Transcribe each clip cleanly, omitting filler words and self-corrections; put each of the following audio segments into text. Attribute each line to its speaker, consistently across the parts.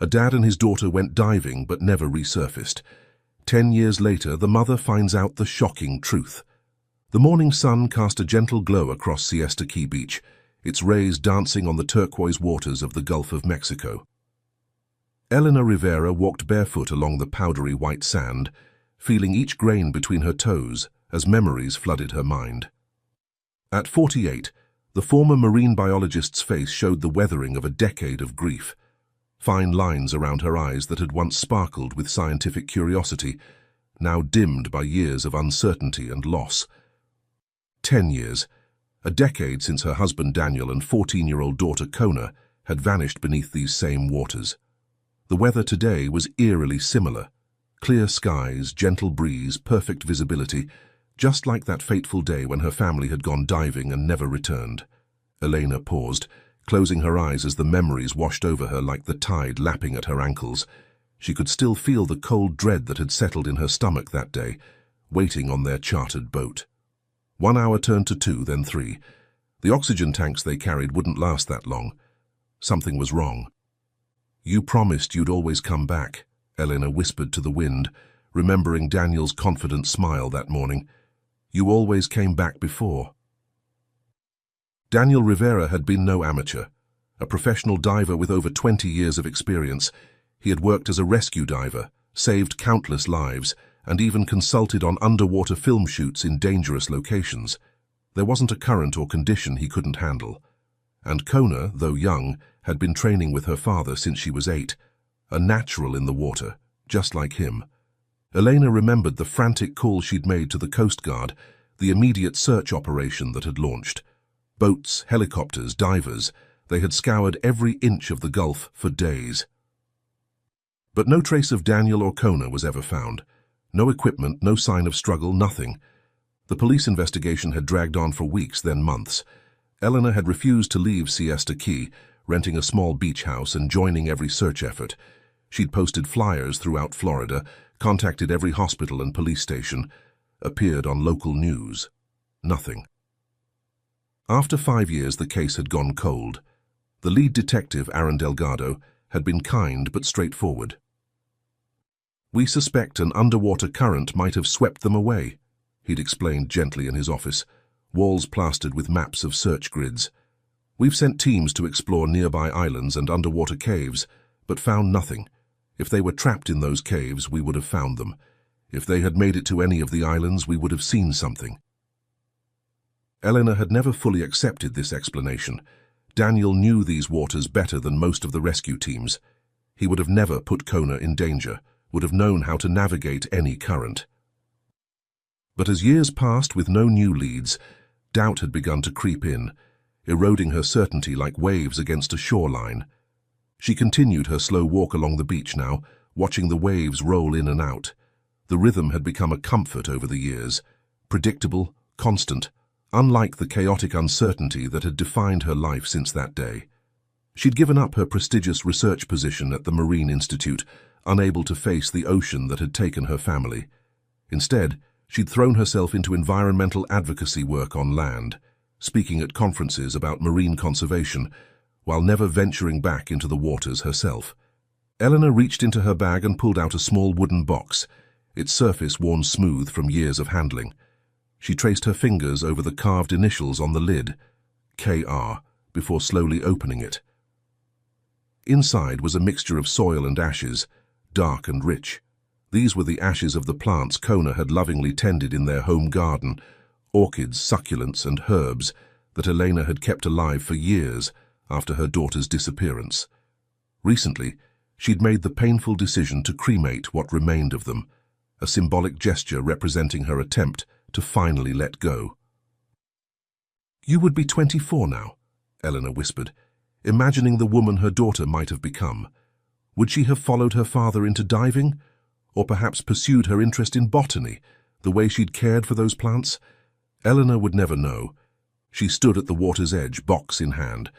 Speaker 1: A dad and his daughter went diving but never resurfaced. 10 years later, the mother finds out the shocking truth. The morning sun cast a gentle glow across Siesta Key Beach, its rays dancing on the turquoise waters of the Gulf of Mexico. Elena Rivera walked barefoot along the powdery white sand, feeling each grain between her toes as memories flooded her mind. At 48, the former marine biologist's face showed the weathering of a decade of grief. Fine lines around her eyes that had once sparkled with scientific curiosity, now dimmed by years of uncertainty and loss. 10 years, a decade since her husband Daniel and 14-year-old daughter Kona had vanished beneath these same waters. The weather today was eerily similar. Clear skies, gentle breeze, perfect visibility, just like that fateful day when her family had gone diving and never returned. Elena paused, closing her eyes as the memories washed over her like the tide lapping at her ankles. She could still feel the cold dread that had settled in her stomach that day, waiting on their chartered boat. 1 hour turned to 2, then 3. The oxygen tanks they carried wouldn't last that long. Something was wrong. "You promised you'd always come back," Elena whispered to the wind, remembering Daniel's confident smile that morning. "You always came back before." Daniel Rivera had been no amateur. A professional diver with over 20 years of experience, he had worked as a rescue diver, saved countless lives, and even consulted on underwater film shoots in dangerous locations. There wasn't a current or condition he couldn't handle. And Kona, though young, had been training with her father since she was 8, a natural in the water, just like him. Elena remembered the frantic call she'd made to the Coast Guard, the immediate search operation that had launched. Boats, helicopters, divers, they had scoured every inch of the Gulf for days. But no trace of Daniel or Kona was ever found. No equipment, no sign of struggle, nothing. The police investigation had dragged on for weeks, then months. Elena had refused to leave Siesta Key, renting a small beach house and joining every search effort. She'd posted flyers throughout Florida, contacted every hospital and police station, appeared on local news. Nothing. After 5 years, the case had gone cold. The lead detective, Aaron Delgado, had been kind but straightforward. "We suspect an underwater current might have swept them away," he'd explained gently in his office, walls plastered with maps of search grids. "We've sent teams to explore nearby islands and underwater caves, but found nothing. If they were trapped in those caves, we would have found them. If they had made it to any of the islands, we would have seen something." Elena had never fully accepted this explanation. Daniel knew these waters better than most of the rescue teams. He would have never put Kona in danger, would have known how to navigate any current. But as years passed with no new leads, doubt had begun to creep in, eroding her certainty like waves against a shoreline. She continued her slow walk along the beach now, watching the waves roll in and out. The rhythm had become a comfort over the years, predictable, constant, unlike the chaotic uncertainty that had defined her life since that day. She'd given up her prestigious research position at the Marine Institute, unable to face the ocean that had taken her family. Instead, she'd thrown herself into environmental advocacy work on land, speaking at conferences about marine conservation, while never venturing back into the waters herself. Elena reached into her bag and pulled out a small wooden box, its surface worn smooth from years of handling. She traced her fingers over the carved initials on the lid, KR, before slowly opening it. Inside was a mixture of soil and ashes, dark and rich. These were the ashes of the plants Kona had lovingly tended in their home garden, orchids, succulents, and herbs that Elena had kept alive for years after her daughter's disappearance. Recently, she'd made the painful decision to cremate what remained of them, a symbolic gesture representing her attempt to finally let go. "You would be 24 now," Elena whispered, imagining the woman her daughter might have become. Would she have followed her father into diving? Or perhaps pursued her interest in botany, the way she'd cared for those plants? Elena would never know. She stood at the water's edge, box in hand.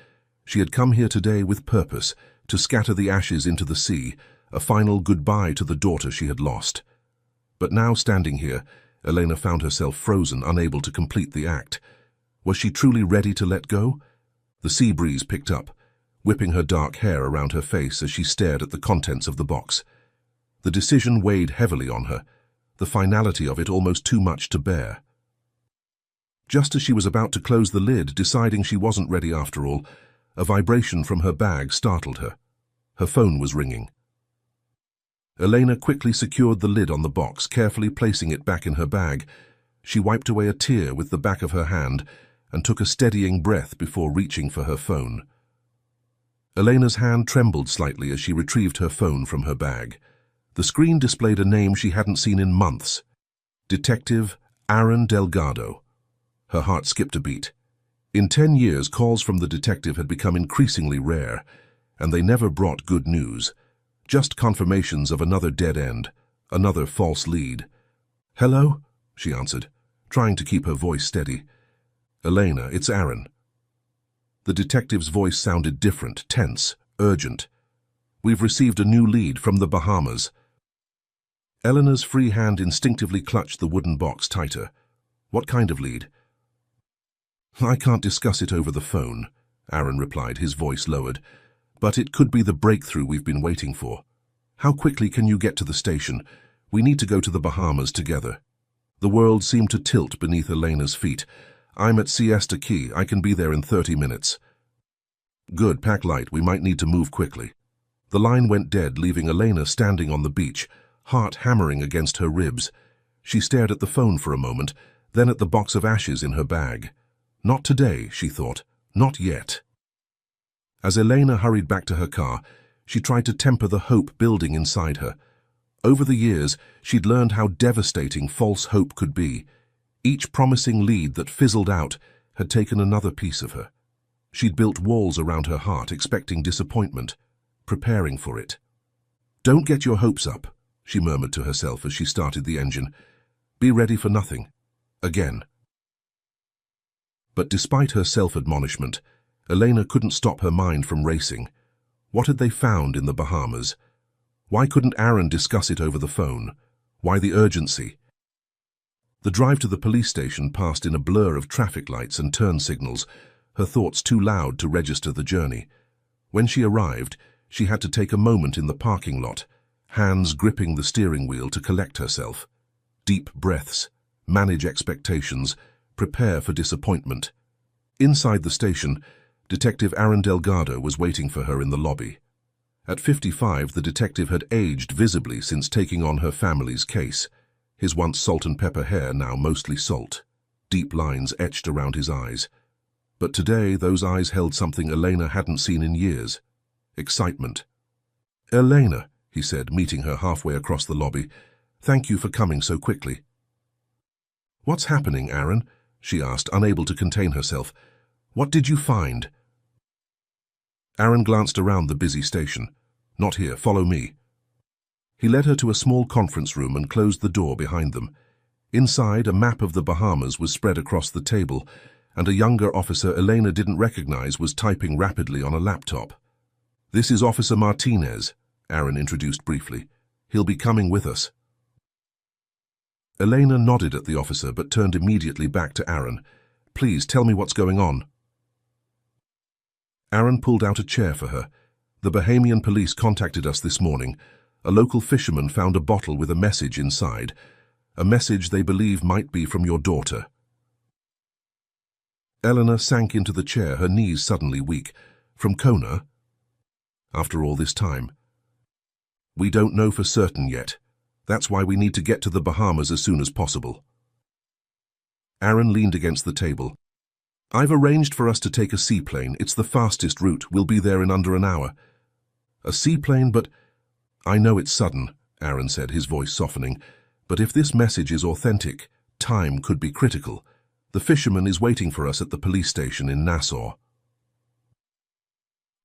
Speaker 1: She had come here today with purpose, to scatter the ashes into the sea, a final goodbye to the daughter she had lost. But now, standing here, Elena found herself frozen, unable to complete the act. Was she truly ready to let go? The sea breeze picked up. whipping her dark hair around her face as she stared at the contents of the box. The decision weighed heavily on her, the finality of it almost too much to bear. Just as she was about to close the lid, deciding she wasn't ready after all, a vibration from her bag startled her. Her phone was ringing. Elena quickly secured the lid on the box, carefully placing it back in her bag. She wiped away a tear with the back of her hand and took a steadying breath before reaching for her phone. Elena's hand trembled slightly as she retrieved her phone from her bag. The screen displayed a name she hadn't seen in months. Detective Aaron Delgado. Her heart skipped a beat. In 10 years, calls from the detective had become increasingly rare, and they never brought good news. Just confirmations of another dead end, another false lead. "Hello?" she answered, trying to keep her voice steady. "Elena, it's Aaron." The detective's voice sounded different, tense, urgent. "We've received a new lead from the Bahamas." Eleanor's free hand instinctively clutched the wooden box tighter. "What kind of lead?" "I can't discuss it over the phone," Aaron replied, his voice lowered. "But it could be the breakthrough we've been waiting for. How quickly can you get to the station? We need to go to the Bahamas together." The world seemed to tilt beneath Elena's feet. "I'm at Siesta Key. I can be there in 30 minutes. "Good, pack light. We might need to move quickly." The line went dead, leaving Elena standing on the beach, heart hammering against her ribs. She stared at the phone for a moment, then at the box of ashes in her bag. Not today, she thought. Not yet. As Elena hurried back to her car, she tried to temper the hope building inside her. Over the years, she'd learned how devastating false hope could be. Each promising lead that fizzled out had taken another piece of her. She'd built walls around her heart, expecting disappointment, preparing for it. "Don't get your hopes up," she murmured to herself as she started the engine. "Be ready for nothing. Again." But despite her self-admonishment, Elena couldn't stop her mind from racing. What had they found in the Bahamas? Why couldn't Aaron discuss it over the phone? Why the urgency? The drive to the police station passed in a blur of traffic lights and turn signals, her thoughts too loud to register the journey. When she arrived, she had to take a moment in the parking lot, hands gripping the steering wheel to collect herself. Deep breaths, manage expectations, prepare for disappointment. Inside the station, Detective Aaron Delgado was waiting for her in the lobby. At 55, the detective had aged visibly since taking on her family's case. His once salt and pepper hair now mostly salt, deep lines etched around his eyes. But today, those eyes held something Elena hadn't seen in years. Excitement. "Elena," he said, meeting her halfway across the lobby, "thank you for coming so quickly." "What's happening, Aaron?" she asked, unable to contain herself. "What did you find?" Aaron glanced around the busy station. "Not here, follow me." He led her to a small conference room and closed the door behind them. Inside, a map of the Bahamas was spread across the table, and a younger officer Elena didn't recognize was typing rapidly on a laptop. "This is Officer Martinez," Aaron introduced briefly. "He'll be coming with us." Elena nodded at the officer but turned immediately back to Aaron. "Please tell me what's going on." Aaron pulled out a chair for her. "The Bahamian police contacted us this morning. A local fisherman found a bottle with a message inside. A message they believe might be from your daughter." Eleanor sank into the chair, her knees suddenly weak. "From Kona?" "After all this time?" "We don't know for certain yet. That's why we need to get to the Bahamas as soon as possible." Aaron leaned against the table. "I've arranged for us to take a seaplane. It's the fastest route. We'll be there in under an hour." "A seaplane, but—" "I know it's sudden," Aaron said, his voice softening. "But if this message is authentic, time could be critical. The fisherman is waiting for us at the police station in Nassau."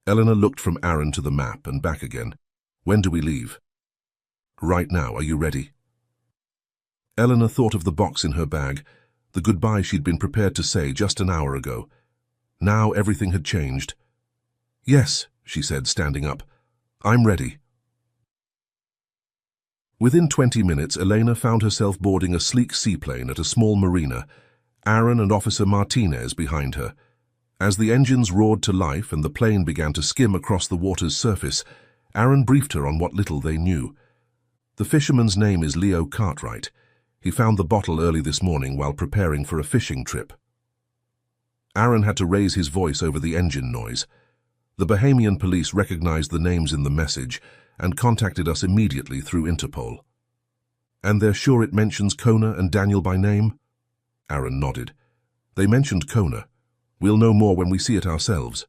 Speaker 1: Eleanor looked from Aaron to the map and back again. "When do we leave?" "Right now. Are you ready?" Eleanor thought of the box in her bag, the goodbye she'd been prepared to say just an hour ago. Now everything had changed. "Yes," she said, standing up. "I'm ready." Within 20 minutes, Elena found herself boarding a sleek seaplane at a small marina, Aaron and Officer Martinez behind her. As the engines roared to life and the plane began to skim across the water's surface, Aaron briefed her on what little they knew. The fisherman's name is Leo Cartwright. He found the bottle early this morning while preparing for a fishing trip. Aaron had to raise his voice over the engine noise. The Bahamian police recognized the names in the message and contacted us immediately through Interpol. And they're sure it mentions Kona and Daniel by name? Aaron nodded. They mentioned Kona. We'll know more when we see it ourselves.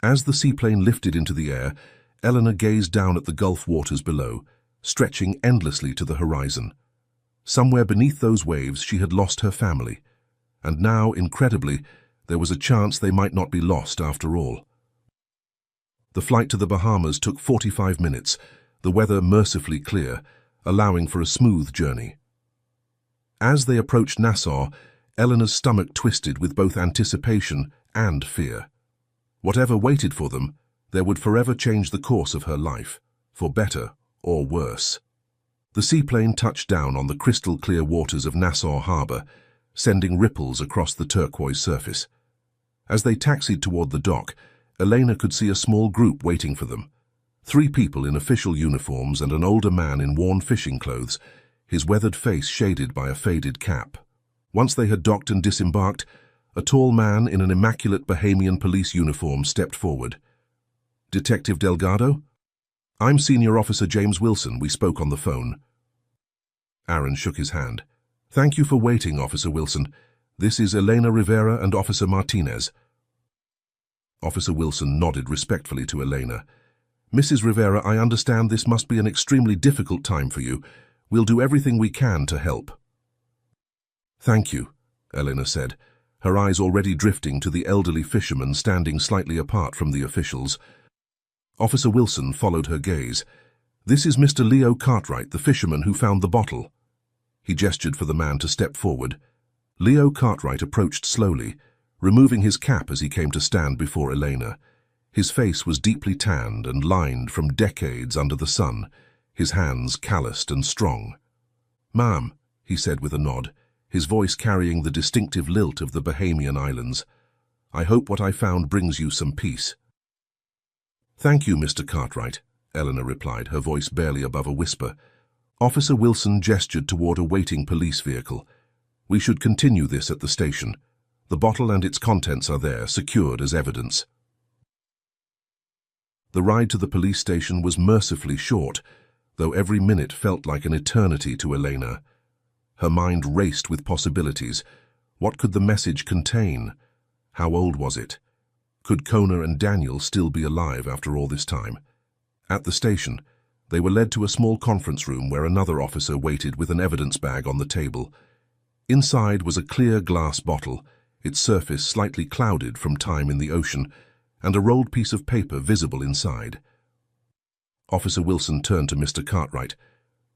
Speaker 1: As the seaplane lifted into the air, Eleanor gazed down at the Gulf waters below, stretching endlessly to the horizon. Somewhere beneath those waves she had lost her family, and now, incredibly, there was a chance they might not be lost after all. The flight to the Bahamas took 45 minutes, the weather mercifully clear, allowing for a smooth journey. As they approached Nassau, Eleanor's stomach twisted with both anticipation and fear. Whatever waited for them, there would forever change the course of her life, for better or worse. The seaplane touched down on the crystal-clear waters of Nassau Harbor, sending ripples across the turquoise surface. As they taxied toward the dock, Elena could see a small group waiting for them. 3 people in official uniforms and an older man in worn fishing clothes, his weathered face shaded by a faded cap. Once they had docked and disembarked, a tall man in an immaculate Bahamian police uniform stepped forward. "Detective Delgado? I'm Senior Officer James Wilson. We spoke on the phone." Aaron shook his hand. "Thank you for waiting, Officer Wilson. This is Elena Rivera and Officer Martinez." Officer Wilson nodded respectfully to Elena. "Mrs. Rivera, I understand this must be an extremely difficult time for you. We'll do everything we can to help." "Thank you," Elena said, her eyes already drifting to the elderly fisherman standing slightly apart from the officials. Officer Wilson followed her gaze. "This is Mr. Leo Cartwright, the fisherman who found the bottle." He gestured for the man to step forward. Leo Cartwright approached slowly, removing his cap as he came to stand before Elena. His face was deeply tanned and lined from decades under the sun, his hands calloused and strong. "Ma'am," he said with a nod, his voice carrying the distinctive lilt of the Bahamian Islands, "I hope what I found brings you some peace." "Thank you, Mr. Cartwright," Eleanor replied, her voice barely above a whisper. Officer Wilson gestured toward a waiting police vehicle. "We should continue this at the station. The bottle and its contents are there, secured as evidence." The ride to the police station was mercifully short, though every minute felt like an eternity to Elena. Her mind raced with possibilities. What could the message contain? How old was it? Could Kona and Daniel still be alive after all this time? At the station, they were led to a small conference room where another officer waited with an evidence bag on the table. Inside was a clear glass bottle, its surface slightly clouded from time in the ocean, and a rolled piece of paper visible inside. Officer Wilson turned to Mr. Cartwright.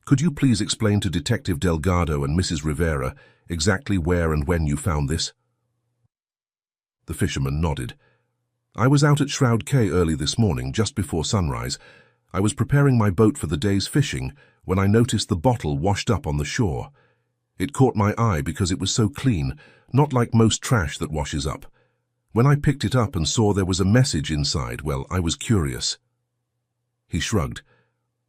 Speaker 1: "Could you please explain to Detective Delgado and Mrs. Rivera exactly where and when you found this?" The fisherman nodded. "I was out at Shroud Cay early this morning, just before sunrise. I was preparing my boat for the day's fishing when I noticed the bottle washed up on the shore. It caught my eye because it was so clean, not like most trash that washes up. When I picked it up and saw there was a message inside, well, I was curious." He shrugged.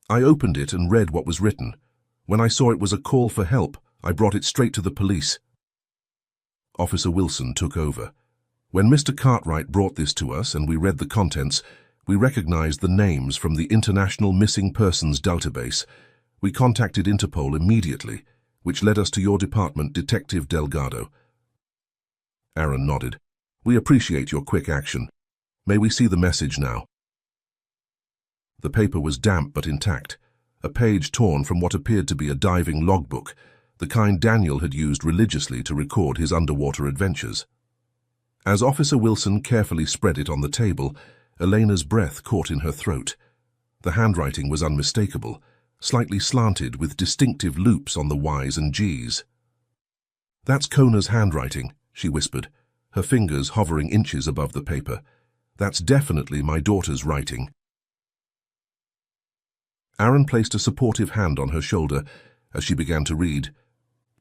Speaker 1: "I opened it and read what was written. When I saw it was a call for help, I brought it straight to the police." Officer Wilson took over. "When Mr. Cartwright brought this to us and we read the contents, we recognized the names from the International Missing Persons database. We contacted Interpol immediately, which led us to your department, Detective Delgado." Aaron nodded. "We appreciate your quick action. May we see the message now?" The paper was damp but intact, a page torn from what appeared to be a diving logbook, the kind Daniel had used religiously to record his underwater adventures. As Officer Wilson carefully spread it on the table, Elena's breath caught in her throat. The handwriting was unmistakable, slightly slanted with distinctive loops on the Y's and G's. "That's Kona's handwriting," she whispered, her fingers hovering inches above the paper. "That's definitely my daughter's writing." Aaron placed a supportive hand on her shoulder as she began to read.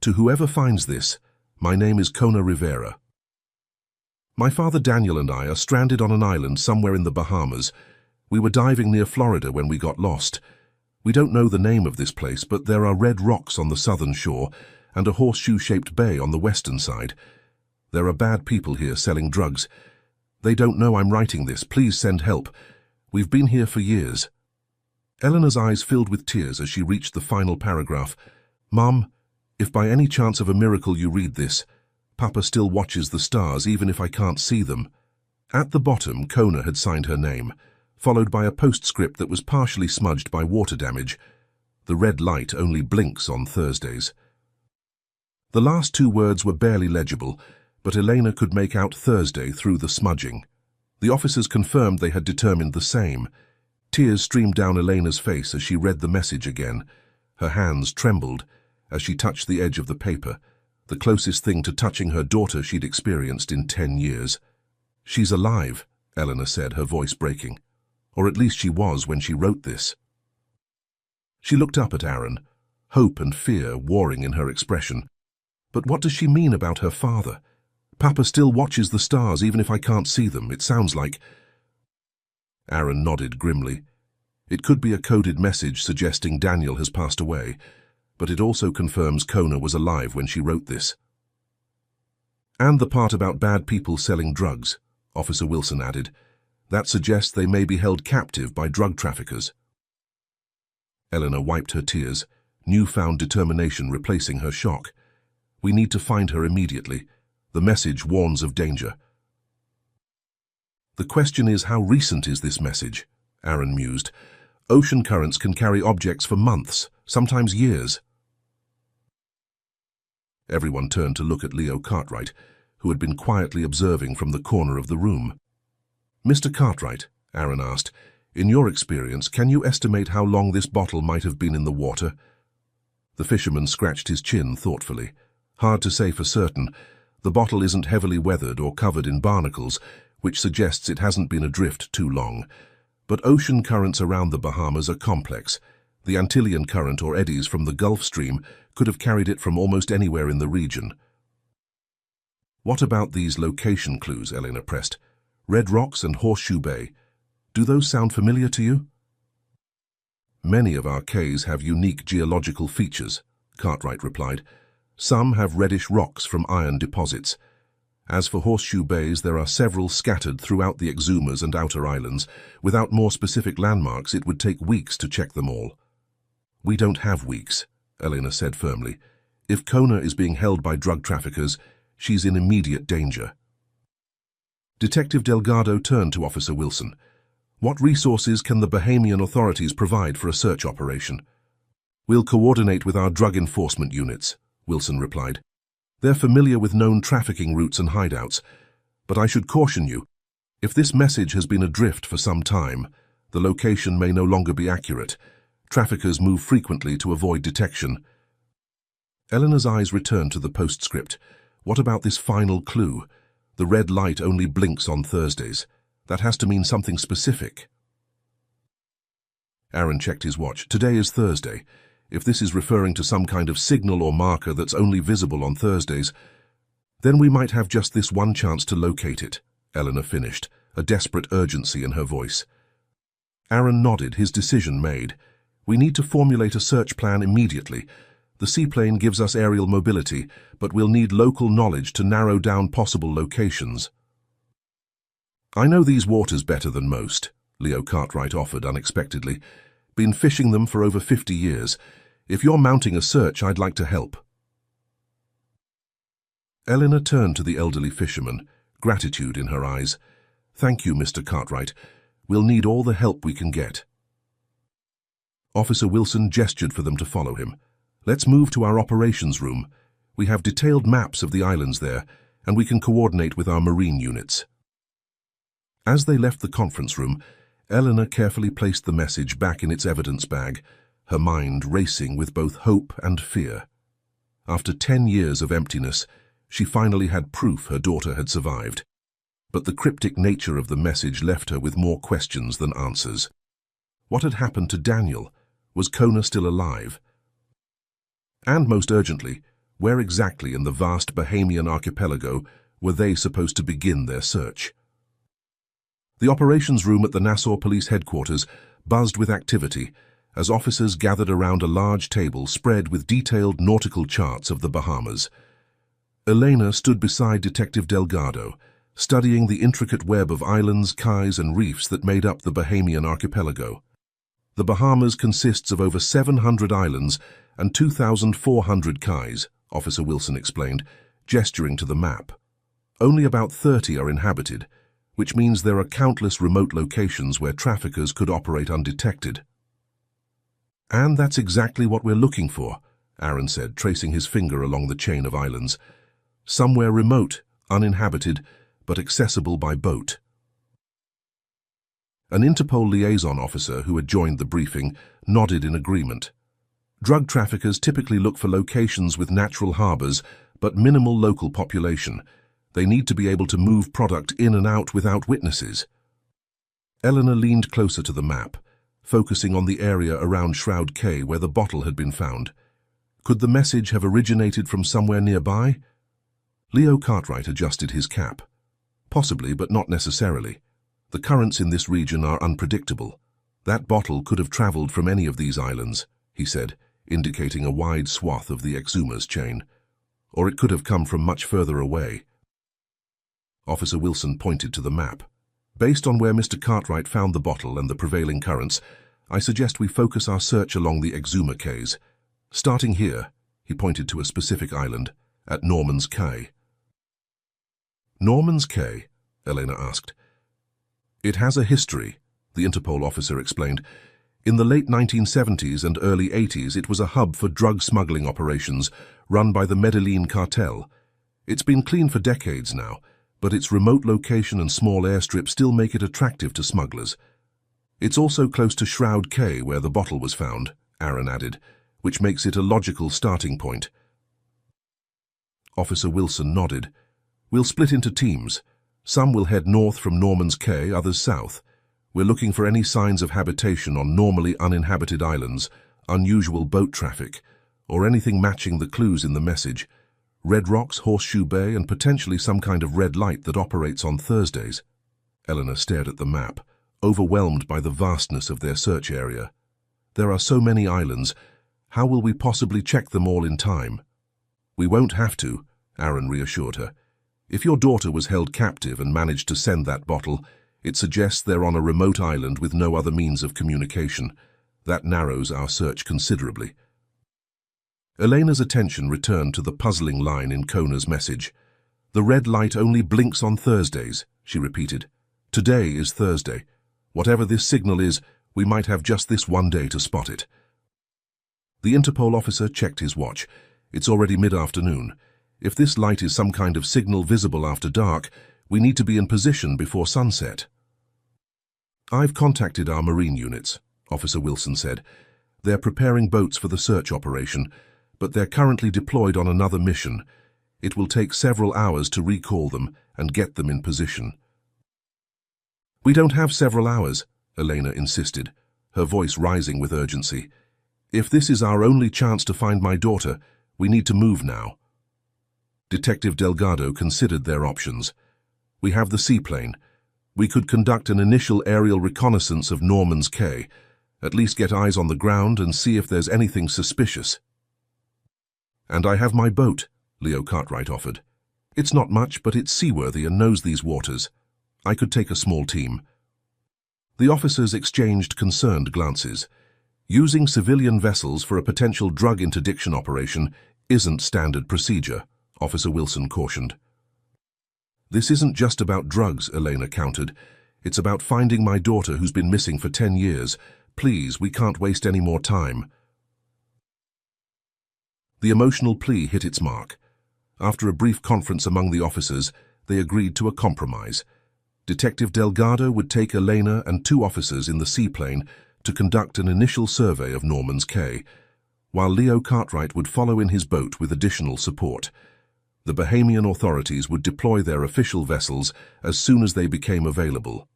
Speaker 1: "To whoever finds this, my name is Kona Rivera." My father Daniel and I are stranded on an island somewhere in the Bahamas. We were diving near Florida when we got lost. We don't know the name of this place, but there are red rocks on the southern shore and a horseshoe-shaped bay on the western side. There are bad people here selling drugs. They don't know I'm writing this. Please send help. We've been here for years." Eleanor's eyes filled with tears as she reached the final paragraph. "Mom, if by any chance of a miracle you read this, Papa still watches the stars even if I can't see them." At the bottom, Kona had signed her name, followed by a postscript that was partially smudged by water damage. "The red light only blinks on Thursdays." The last two words were barely legible, but Elena could make out Thursday through the smudging. The officers confirmed they had determined the same. Tears streamed down Elena's face as she read the message again. Her hands trembled as she touched the edge of the paper, the closest thing to touching her daughter she'd experienced in 10 years. "She's alive," Eleanor said, her voice breaking. "Or at least she was when she wrote this." She looked up at Aaron, hope and fear warring in her expression. "But what does she mean about her father? Papa still watches the stars even if I can't see them. It sounds like—" Aaron nodded grimly. "It could be a coded message suggesting Daniel has passed away, but it also confirms Kona was alive when she wrote this." "And the part about bad people selling drugs," Officer Wilson added. "That suggests they may be held captive by drug traffickers." Eleanor wiped her tears, newfound determination replacing her shock. "We need to find her immediately. The message warns of danger." "The question is, how recent is this message?" Aaron mused. "Ocean currents can carry objects for months, sometimes years." Everyone turned to look at Leo Cartwright, who had been quietly observing from the corner of the room. "Mr. Cartwright," Aaron asked, "in your experience, can you estimate how long this bottle might have been in the water?" The fisherman scratched his chin thoughtfully. "Hard to say for certain. The bottle isn't heavily weathered or covered in barnacles, which suggests it hasn't been adrift too long. But ocean currents around the Bahamas are complex. The Antillean current or eddies from the Gulf Stream could have carried it from almost anywhere in the region." "What about these location clues?" Elena pressed. "Red Rocks and Horseshoe Bay. Do those sound familiar to you?" "Many of our cays have unique geological features," Cartwright replied. "Some have reddish rocks from iron deposits. As for Horseshoe Bays, there are several scattered throughout the Exumas and outer islands. Without more specific landmarks, it would take weeks to check them all." "We don't have weeks," Elena said firmly. "If Kona is being held by drug traffickers, she's in immediate danger." Detective Delgado turned to Officer Wilson. "What resources can the Bahamian authorities provide for a search operation?" "We'll coordinate with our drug enforcement units," Wilson replied. "They're familiar with known trafficking routes and hideouts. But I should caution you, if this message has been adrift for some time, the location may no longer be accurate. Traffickers move frequently to avoid detection." Eleanor's eyes returned to the postscript. "What about this final clue? The red light only blinks on Thursdays. That has to mean something specific." Aaron checked his watch. "Today is Thursday. If this is referring to some kind of signal or marker that's only visible on Thursdays, then we might have just this one chance to locate it," Eleanor finished, a desperate urgency in her voice. Aaron nodded, his decision made. "We need to formulate a search plan immediately. The seaplane gives us aerial mobility, but we'll need local knowledge to narrow down possible locations." "I know these waters better than most," Leo Cartwright offered unexpectedly. "Been fishing them for over 50 years. If you're mounting a search, I'd like to help." Eleanor turned to the elderly fisherman, gratitude in her eyes. "Thank you, Mr. Cartwright. We'll need all the help we can get." Officer Wilson gestured for them to follow him. "Let's move to our operations room. We have detailed maps of the islands there, and we can coordinate with our marine units." As they left the conference room, Eleanor carefully placed the message back in its evidence bag, her mind racing with both hope and fear. After 10 years of emptiness, she finally had proof her daughter had survived. But the cryptic nature of the message left her with more questions than answers. What had happened to Daniel? Was Kona still alive? And most urgently, where exactly in the vast Bahamian archipelago were they supposed to begin their search? The operations room at the Nassau Police Headquarters buzzed with activity as officers gathered around a large table spread with detailed nautical charts of the Bahamas. Elena stood beside Detective Delgado, studying the intricate web of islands, cays, and reefs that made up the Bahamian archipelago. The Bahamas consists of over 700 islands and 2,400 cays, Officer Wilson explained, gesturing to the map. Only about 30 are inhabited, which means there are countless remote locations where traffickers could operate undetected. "And that's exactly what we're looking for," Aaron said, tracing his finger along the chain of islands. "Somewhere remote, uninhabited, but accessible by boat." An Interpol liaison officer who had joined the briefing nodded in agreement. Drug traffickers typically look for locations with natural harbors, but minimal local population. They need to be able to move product in and out without witnesses. Eleanor leaned closer to the map, focusing on the area around Shroud Cay where the bottle had been found. Could the message have originated from somewhere nearby? Leo Cartwright adjusted his cap. Possibly, but not necessarily. The currents in this region are unpredictable. That bottle could have traveled from any of these islands, he said, indicating a wide swath of the Exuma's chain. Or it could have come from much further away. Officer Wilson pointed to the map. "Based on where Mr. Cartwright found the bottle and the prevailing currents, I suggest we focus our search along the Exuma Cays. Starting here," he pointed to a specific island, "at Norman's Cay." "Norman's Cay?" Elena asked. "It has a history," the Interpol officer explained. "In the late 1970s and early 80s, it was a hub for drug smuggling operations run by the Medellin cartel. It's been clean for decades now, but its remote location and small airstrip still make it attractive to smugglers. It's also close to Shroud Cay, where the bottle was found," Aaron added, "which makes it a logical starting point." Officer Wilson nodded. "We'll split into teams. Some will head north from Norman's Cay, others south. We're looking for any signs of habitation on normally uninhabited islands, unusual boat traffic, or anything matching the clues in the message. Red Rocks, Horseshoe Bay, and potentially some kind of red light that operates on Thursdays." Eleanor stared at the map, overwhelmed by the vastness of their search area. "There are so many islands. How will we possibly check them all in time?" "We won't have to," Aaron reassured her. "If your daughter was held captive and managed to send that bottle, it suggests they're on a remote island with no other means of communication. That narrows our search considerably." Elena's attention returned to the puzzling line in Kona's message. "The red light only blinks on Thursdays," she repeated. "Today is Thursday. Whatever this signal is, we might have just this one day to spot it." The Interpol officer checked his watch. "It's already mid-afternoon. If this light is some kind of signal visible after dark, we need to be in position before sunset." "I've contacted our marine units," Officer Wilson said. "They're preparing boats for the search operation, but they're currently deployed on another mission. It will take several hours to recall them and get them in position." "We don't have several hours," Elena insisted, her voice rising with urgency. "If this is our only chance to find my daughter, we need to move now." Detective Delgado considered their options. "We have the seaplane. We could conduct an initial aerial reconnaissance of Norman's Cay, at least get eyes on the ground and see if there's anything suspicious." "And I have my boat," Leo Cartwright offered. "It's not much, but it's seaworthy and knows these waters. I could take a small team." The officers exchanged concerned glances. Using civilian vessels for a potential drug interdiction operation isn't standard procedure, Officer Wilson cautioned. "This isn't just about drugs," Elena countered. "It's about finding my daughter who's been missing for 10 years. Please, we can't waste any more time." The emotional plea hit its mark. After a brief conference among the officers, they agreed to a compromise. Detective Delgado would take Elena and 2 officers in the seaplane to conduct an initial survey of Norman's Cay, while Leo Cartwright would follow in his boat with additional support. The Bahamian authorities would deploy their official vessels as soon as they became available.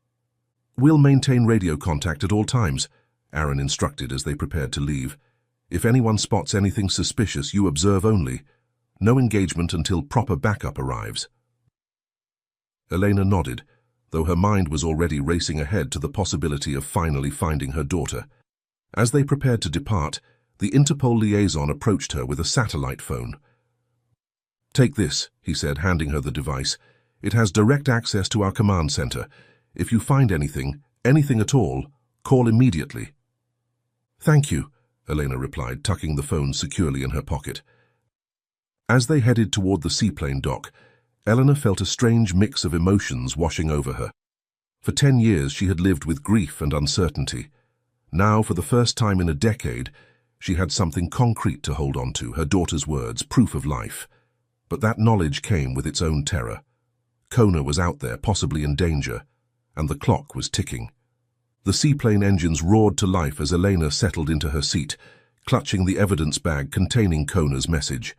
Speaker 1: "We'll maintain radio contact at all times," Aaron instructed as they prepared to leave. "If anyone spots anything suspicious, you observe only. No engagement until proper backup arrives." Elena nodded, though her mind was already racing ahead to the possibility of finally finding her daughter. As they prepared to depart, the Interpol liaison approached her with a satellite phone. "Take this," he said, handing her the device. "It has direct access to our command center. If you find anything at all, call immediately." "Thank you," Elena replied, tucking the phone securely in her pocket. As they headed toward the seaplane dock, Eleanor felt a strange mix of emotions washing over her. For 10 years she had lived with grief and uncertainty. Now, for the first time in a decade, she had something concrete to hold on to, her daughter's words, proof of life. But that knowledge came with its own terror. Kona was out there, possibly in danger, and the clock was ticking. The seaplane engines roared to life as Elena settled into her seat, clutching the evidence bag containing Kona's message.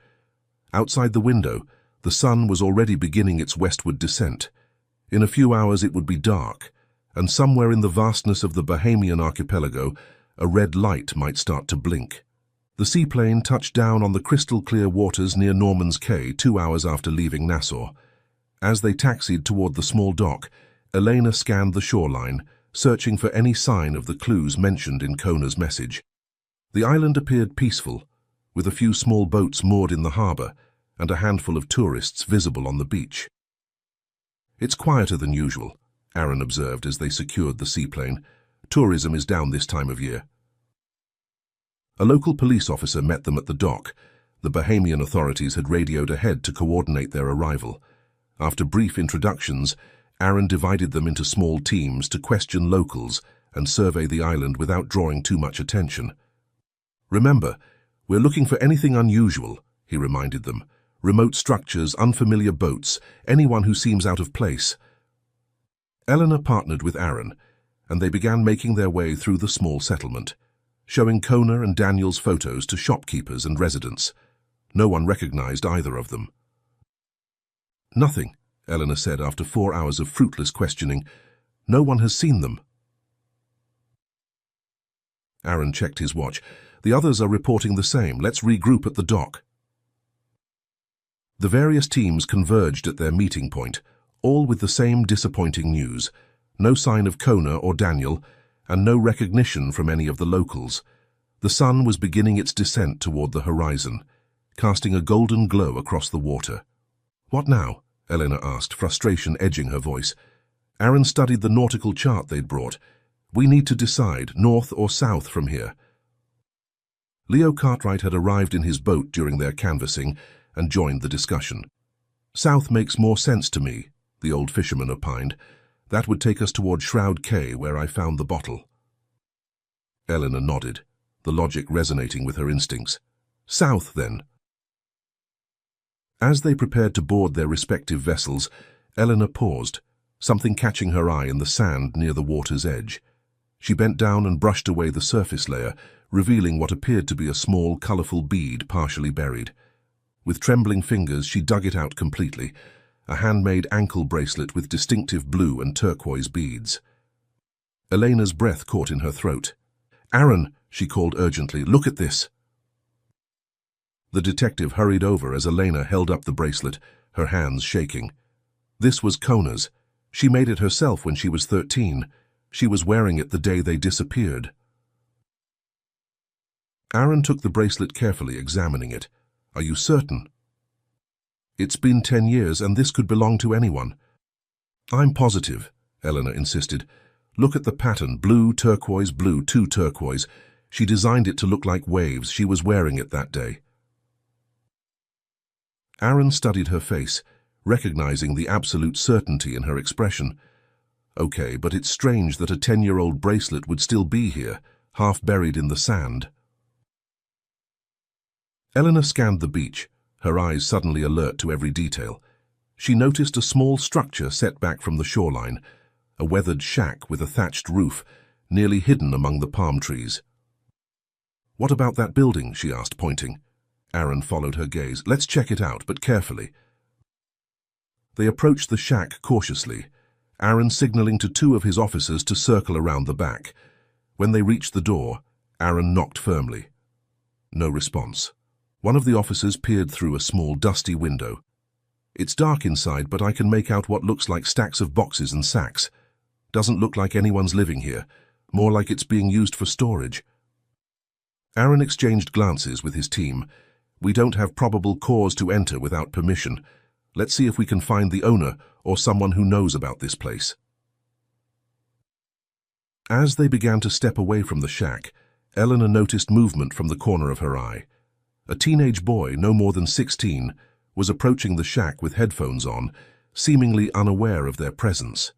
Speaker 1: Outside the window, the sun was already beginning its westward descent. In a few hours it would be dark, and somewhere in the vastness of the Bahamian archipelago, a red light might start to blink. The seaplane touched down on the crystal-clear waters near Norman's Cay 2 hours after leaving Nassau. As they taxied toward the small dock, Elena scanned the shoreline, searching for any sign of the clues mentioned in Kona's message. The island appeared peaceful, with a few small boats moored in the harbor and a handful of tourists visible on the beach. "It's quieter than usual," Aaron observed as they secured the seaplane. "Tourism is down this time of year." A local police officer met them at the dock. The Bahamian authorities had radioed ahead to coordinate their arrival. After brief introductions, Aaron divided them into small teams to question locals and survey the island without drawing too much attention. "Remember, we're looking for anything unusual," he reminded them. "Remote structures, unfamiliar boats, anyone who seems out of place." Eleanor partnered with Aaron, and they began making their way through the small settlement, showing Kona and Daniel's photos to shopkeepers and residents. No one recognized either of them. "Nothing," Eleanor said after 4 hours of fruitless questioning. "No one has seen them." Aaron checked his watch. "The others are reporting the same. Let's regroup at the dock." The various teams converged at their meeting point, all with the same disappointing news. No sign of Kona or Daniel, and no recognition from any of the locals. The sun was beginning its descent toward the horizon, casting a golden glow across the water. "What now?" Elena asked, frustration edging her voice. Aaron studied the nautical chart they'd brought. "We need to decide, north or south from here." Leo Cartwright had arrived in his boat during their canvassing and joined the discussion. "South makes more sense to me," the old fisherman opined. "That would take us toward Shroud Cay, where I found the bottle." Eleanor nodded, the logic resonating with her instincts. "South, then." As they prepared to board their respective vessels, Eleanor paused, something catching her eye in the sand near the water's edge. She bent down and brushed away the surface layer, revealing what appeared to be a small, colorful bead partially buried. With trembling fingers, she dug it out completely, a handmade ankle bracelet with distinctive blue and turquoise beads. Elena's breath caught in her throat. "Aaron," she called urgently, "look at this." The detective hurried over as Elena held up the bracelet, her hands shaking. This was Kona's. She made it herself when she was 13. She was wearing it the day they disappeared. Aaron took the bracelet carefully, examining it. "Are you certain?" "It's been 10 years, and this could belong to anyone." "I'm positive," Eleanor insisted. "Look at the pattern, blue, turquoise, blue, 2 turquoise. She designed it to look like waves. She was wearing it that day." Aaron studied her face, recognizing the absolute certainty in her expression. "Okay, but it's strange that a 10-year-old bracelet would still be here, half buried in the sand." Eleanor scanned the beach, her eyes suddenly alert to every detail. She noticed a small structure set back from the shoreline, a weathered shack with a thatched roof, nearly hidden among the palm trees. "What about that building?" she asked, pointing. Aaron followed her gaze. "Let's check it out, but carefully." They approached the shack cautiously, Aaron signaling to 2 of his officers to circle around the back. When they reached the door, Aaron knocked firmly. No response. One of the officers peered through a small, dusty window. It's dark inside, but I can make out what looks like stacks of boxes and sacks. Doesn't look like anyone's living here, more like it's being used for storage. Aaron exchanged glances with his team. We don't have probable cause to enter without permission. Let's see if we can find the owner or someone who knows about this place. As they began to step away from the shack, Eleanor noticed movement from the corner of her eye. A teenage boy, no more than 16, was approaching the shack with headphones on, seemingly unaware of their presence.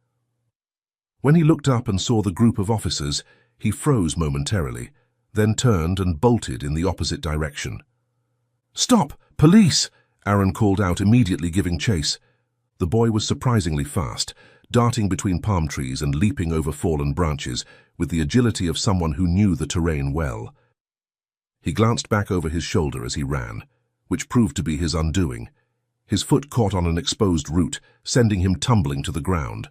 Speaker 1: When he looked up and saw the group of officers, he froze momentarily, then turned and bolted in the opposite direction. "Stop! Police!" Aaron called out, immediately giving chase. The boy was surprisingly fast, darting between palm trees and leaping over fallen branches with the agility of someone who knew the terrain well. He glanced back over his shoulder as he ran, which proved to be his undoing. His foot caught on an exposed root, sending him tumbling to the ground.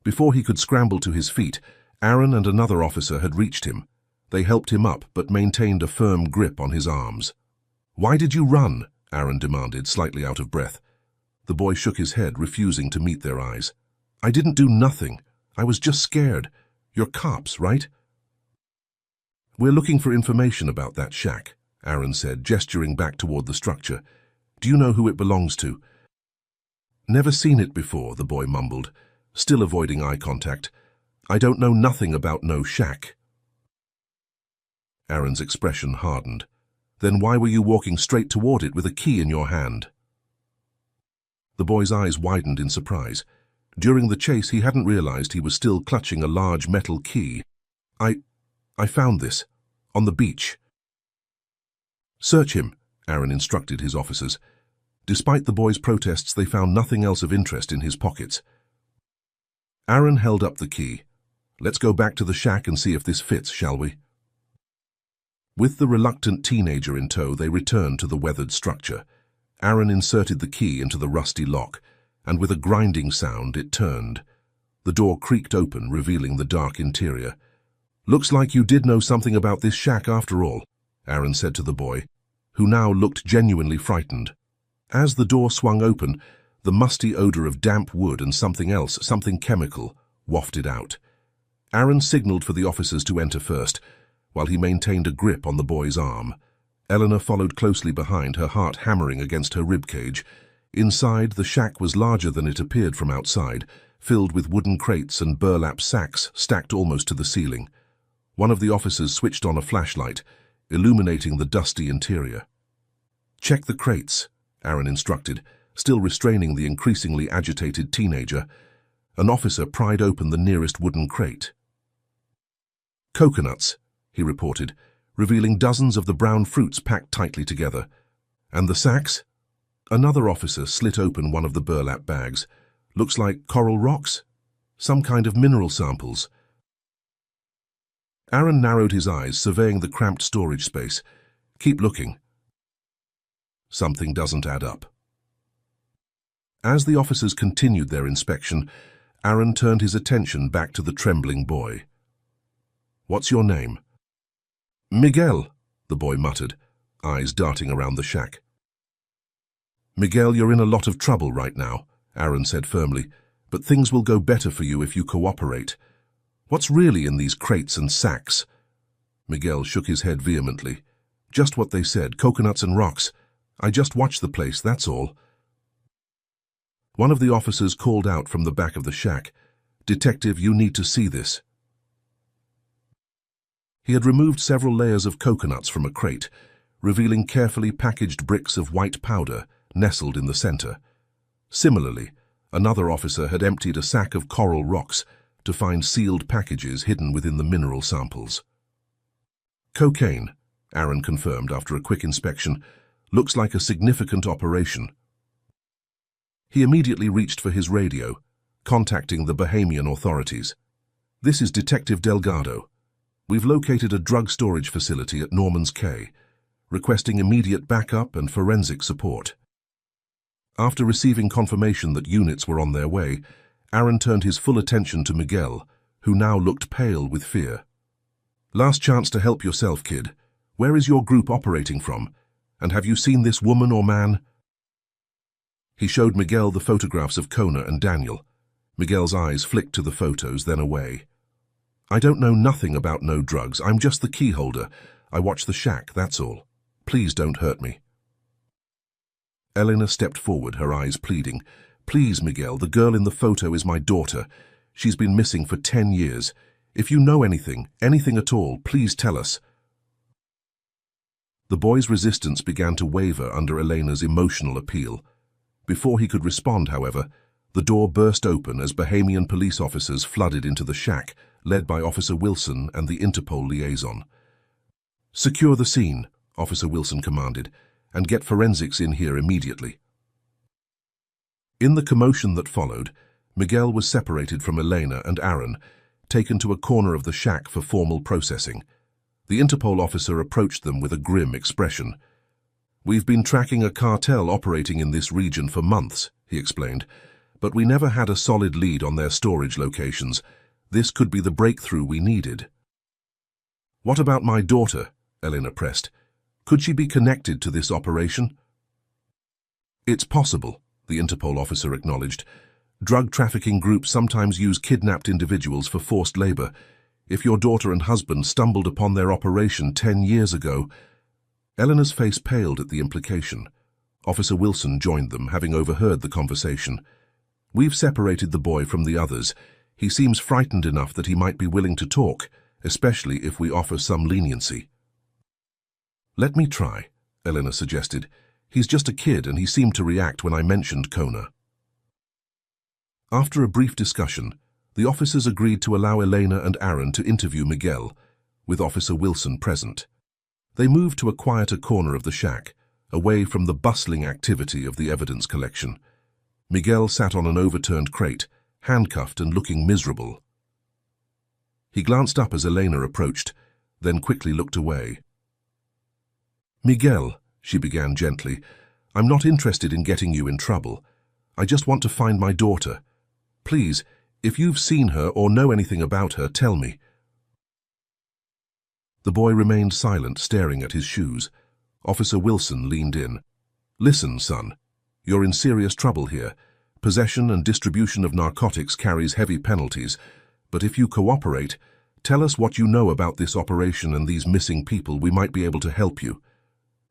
Speaker 1: Before he could scramble to his feet, Aaron and another officer had reached him. They helped him up but maintained a firm grip on his arms. "Why did you run?" Aaron demanded, slightly out of breath. The boy shook his head, refusing to meet their eyes. "I didn't do nothing. I was just scared. You're cops, right?" "We're looking for information about that shack," Aaron said, gesturing back toward the structure. "Do you know who it belongs to?" "Never seen it before," the boy mumbled, still avoiding eye contact. "I don't know nothing about no shack." Aaron's expression hardened. "Then why were you walking straight toward it with a key in your hand?" The boy's eyes widened in surprise. During the chase, he hadn't realized he was still clutching a large metal key. I found this. On the beach." "Search him," Aaron instructed his officers. Despite the boy's protests, they found nothing else of interest in his pockets. Aaron held up the key. "Let's go back to the shack and see if this fits, shall we?" With the reluctant teenager in tow, they returned to the weathered structure. Aaron inserted the key into the rusty lock, and with a grinding sound, it turned. The door creaked open, revealing the dark interior. "Looks like you did know something about this shack after all," Aaron said to the boy, who now looked genuinely frightened. As the door swung open, the musty odor of damp wood and something else, something chemical, wafted out. Aaron signaled for the officers to enter first, while he maintained a grip on the boy's arm. Eleanor followed closely behind, her heart hammering against her ribcage. Inside, the shack was larger than it appeared from outside, filled with wooden crates and burlap sacks stacked almost to the ceiling. One of the officers switched on a flashlight, illuminating the dusty interior. "Check the crates," Aaron instructed, still restraining the increasingly agitated teenager. An officer pried open the nearest wooden crate. "Coconuts," he reported, revealing dozens of the brown fruits packed tightly together. "And the sacks?" Another officer slit open one of the burlap bags. "Looks like coral rocks? Some kind of mineral samples." Aaron narrowed his eyes, surveying the cramped storage space. "Keep looking." Something doesn't add up. As the officers continued their inspection, Aaron turned his attention back to the trembling boy. "What's your name?" "Miguel," the boy muttered, eyes darting around the shack. "Miguel, you're in a lot of trouble right now," Aaron said firmly, "but things will go better for you if you cooperate. What's really in these crates and sacks?" Miguel shook his head vehemently. "Just what they said, coconuts and rocks. I just watched the place, that's all." One of the officers called out from the back of the shack, "Detective, you need to see this." He had removed several layers of coconuts from a crate, revealing carefully packaged bricks of white powder nestled in the center. Similarly, another officer had emptied a sack of coral rocks to find sealed packages hidden within the mineral samples. "Cocaine," Aaron confirmed after a quick inspection. "Looks like a significant operation." He immediately reached for his radio, contacting the Bahamian authorities. "This is Detective Delgado. We've located a drug storage facility at Norman's Cay, requesting immediate backup and forensic support." After receiving confirmation that units were on their way, Aaron turned his full attention to Miguel, who now looked pale with fear. "Last chance to help yourself, kid. Where is your group operating from? And have you seen this woman or man?" He showed Miguel the photographs of Kona and Daniel. Miguel's eyes flicked to the photos, then away. I don't know nothing about no drugs. I'm just the key holder. I watch the shack, that's all. Please don't hurt me. Elena stepped forward, her eyes pleading. Please, Miguel, the girl in the photo is my daughter. She's been missing for 10 years. If you know anything at all, please tell us. The boy's resistance began to waver under Elena's emotional appeal. Before he could respond, however, the door burst open as Bahamian police officers flooded into the shack, led by Officer Wilson and the Interpol liaison. Secure the scene, Officer Wilson commanded, and get forensics in here immediately. In the commotion that followed, Miguel was separated from Elena and Aaron, taken to a corner of the shack for formal processing. The Interpol officer approached them with a grim expression. We've been tracking a cartel operating in this region for months, he explained, but we never had a solid lead on their storage locations. This could be the breakthrough we needed. What about my daughter? Elena pressed. Could she be connected to this operation? It's possible, the Interpol officer acknowledged. Drug trafficking groups sometimes use kidnapped individuals for forced labor. If your daughter and husband stumbled upon their operation 10 years ago... Elena's face paled at the implication. Officer Wilson joined them, having overheard the conversation. We've separated the boy from the others. He seems frightened enough that he might be willing to talk, especially if we offer some leniency. Let me try, Elena suggested. He's just a kid and he seemed to react when I mentioned Kona. After a brief discussion, the officers agreed to allow Elena and Aaron to interview Miguel, with Officer Wilson present. They moved to a quieter corner of the shack, away from the bustling activity of the evidence collection. Miguel sat on an overturned crate, handcuffed and looking miserable. He glanced up as Elena approached, then quickly looked away. Miguel, she began gently, I'm not interested in getting you in trouble. I just want to find my daughter. Please, if you've seen her or know anything about her, tell me. The boy remained silent, staring at his shoes. Officer Wilson leaned in. Listen, son. You're in serious trouble here. Possession and distribution of narcotics carries heavy penalties. But if you cooperate, tell us what you know about this operation and these missing people. We might be able to help you.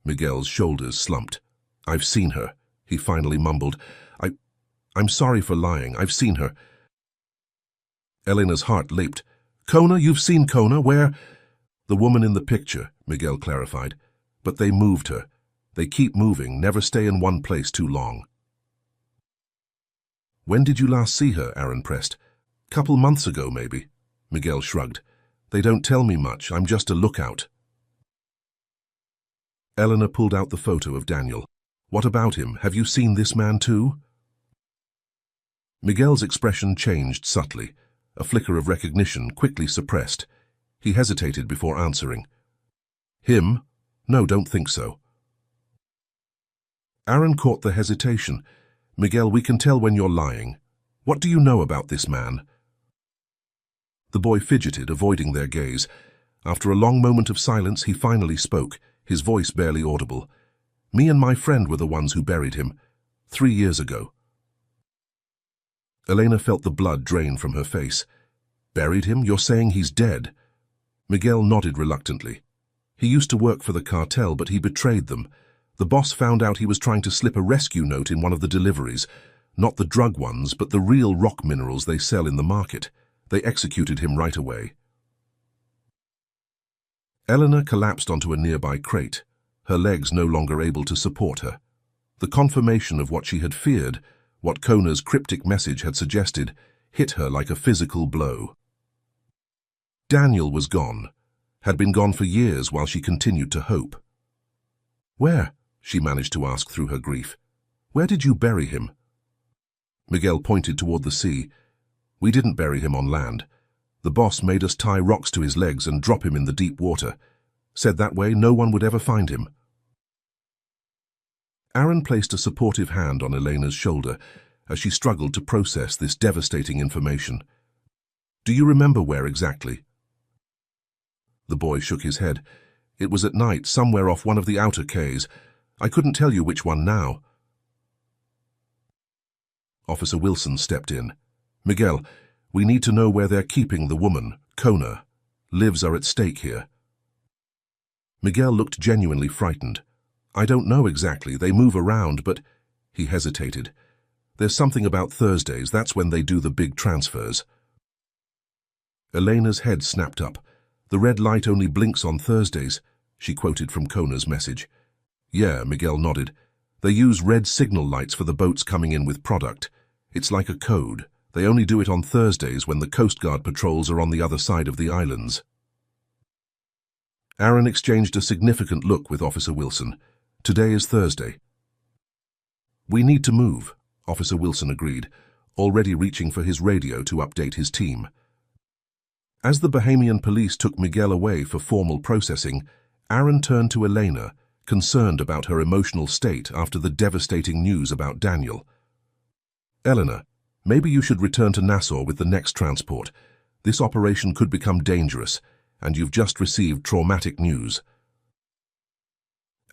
Speaker 1: Miguel's shoulders slumped. I've seen her, he finally mumbled. I'm sorry for lying. I've seen her. Elena's heart leaped. Kona? You've seen Kona? Where? The woman in the picture, Miguel clarified. But they moved her. They keep moving, never stay in one place too long. When did you last see her? Aaron pressed. Couple months ago, maybe. Miguel shrugged. They don't tell me much. I'm just a lookout. Elena pulled out the photo of Daniel. What about him? Have you seen this man too? Miguel's expression changed subtly, a flicker of recognition quickly suppressed. He hesitated before answering. Him? No, don't think so. Aaron caught the hesitation. Miguel, we can tell when you're lying. What do you know about this man? The boy fidgeted, avoiding their gaze. After a long moment of silence, he finally spoke, his voice barely audible. Me and my friend were the ones who buried him, 3 years ago. Elena felt the blood drain from her face. Buried him? You're saying he's dead? Miguel nodded reluctantly. He used to work for the cartel, but he betrayed them. The boss found out he was trying to slip a rescue note in one of the deliveries. Not the drug ones, but the real rock minerals they sell in the market. They executed him right away. Elena collapsed onto a nearby crate, her legs no longer able to support her. The confirmation of what she had feared, what Kona's cryptic message had suggested, hit her like a physical blow. Daniel was gone, had been gone for years while she continued to hope. Where? She managed to ask through her grief. Where did you bury him? Miguel pointed toward the sea. We didn't bury him on land. The boss made us tie rocks to his legs and drop him in the deep water. Said that way no one would ever find him. Aaron placed a supportive hand on Elena's shoulder as she struggled to process this devastating information. Do you remember where exactly? The boy shook his head. It was at night, somewhere off one of the outer quays. I couldn't tell you which one now. Officer Wilson stepped in. "Miguel, we need to know where they're keeping the woman, Kona. Lives are at stake here." Miguel looked genuinely frightened. "I don't know exactly. They move around, but—" He hesitated. "There's something about Thursdays. That's when they do the big transfers." Elena's head snapped up. "The red light only blinks on Thursdays," she quoted from Kona's message. "Yeah," Miguel nodded. "They use red signal lights for the boats coming in with product. It's like a code. They only do it on Thursdays when the Coast Guard patrols are on the other side of the islands." Aaron exchanged a significant look with Officer Wilson. "Today is Thursday." "We need to move," Officer Wilson agreed, already reaching for his radio to update his team. As the Bahamian police took Miguel away for formal processing, Aaron turned to Elena, concerned about her emotional state after the devastating news about Daniel. "Elena, maybe you should return to Nassau with the next transport. This operation could become dangerous, and you've just received traumatic news."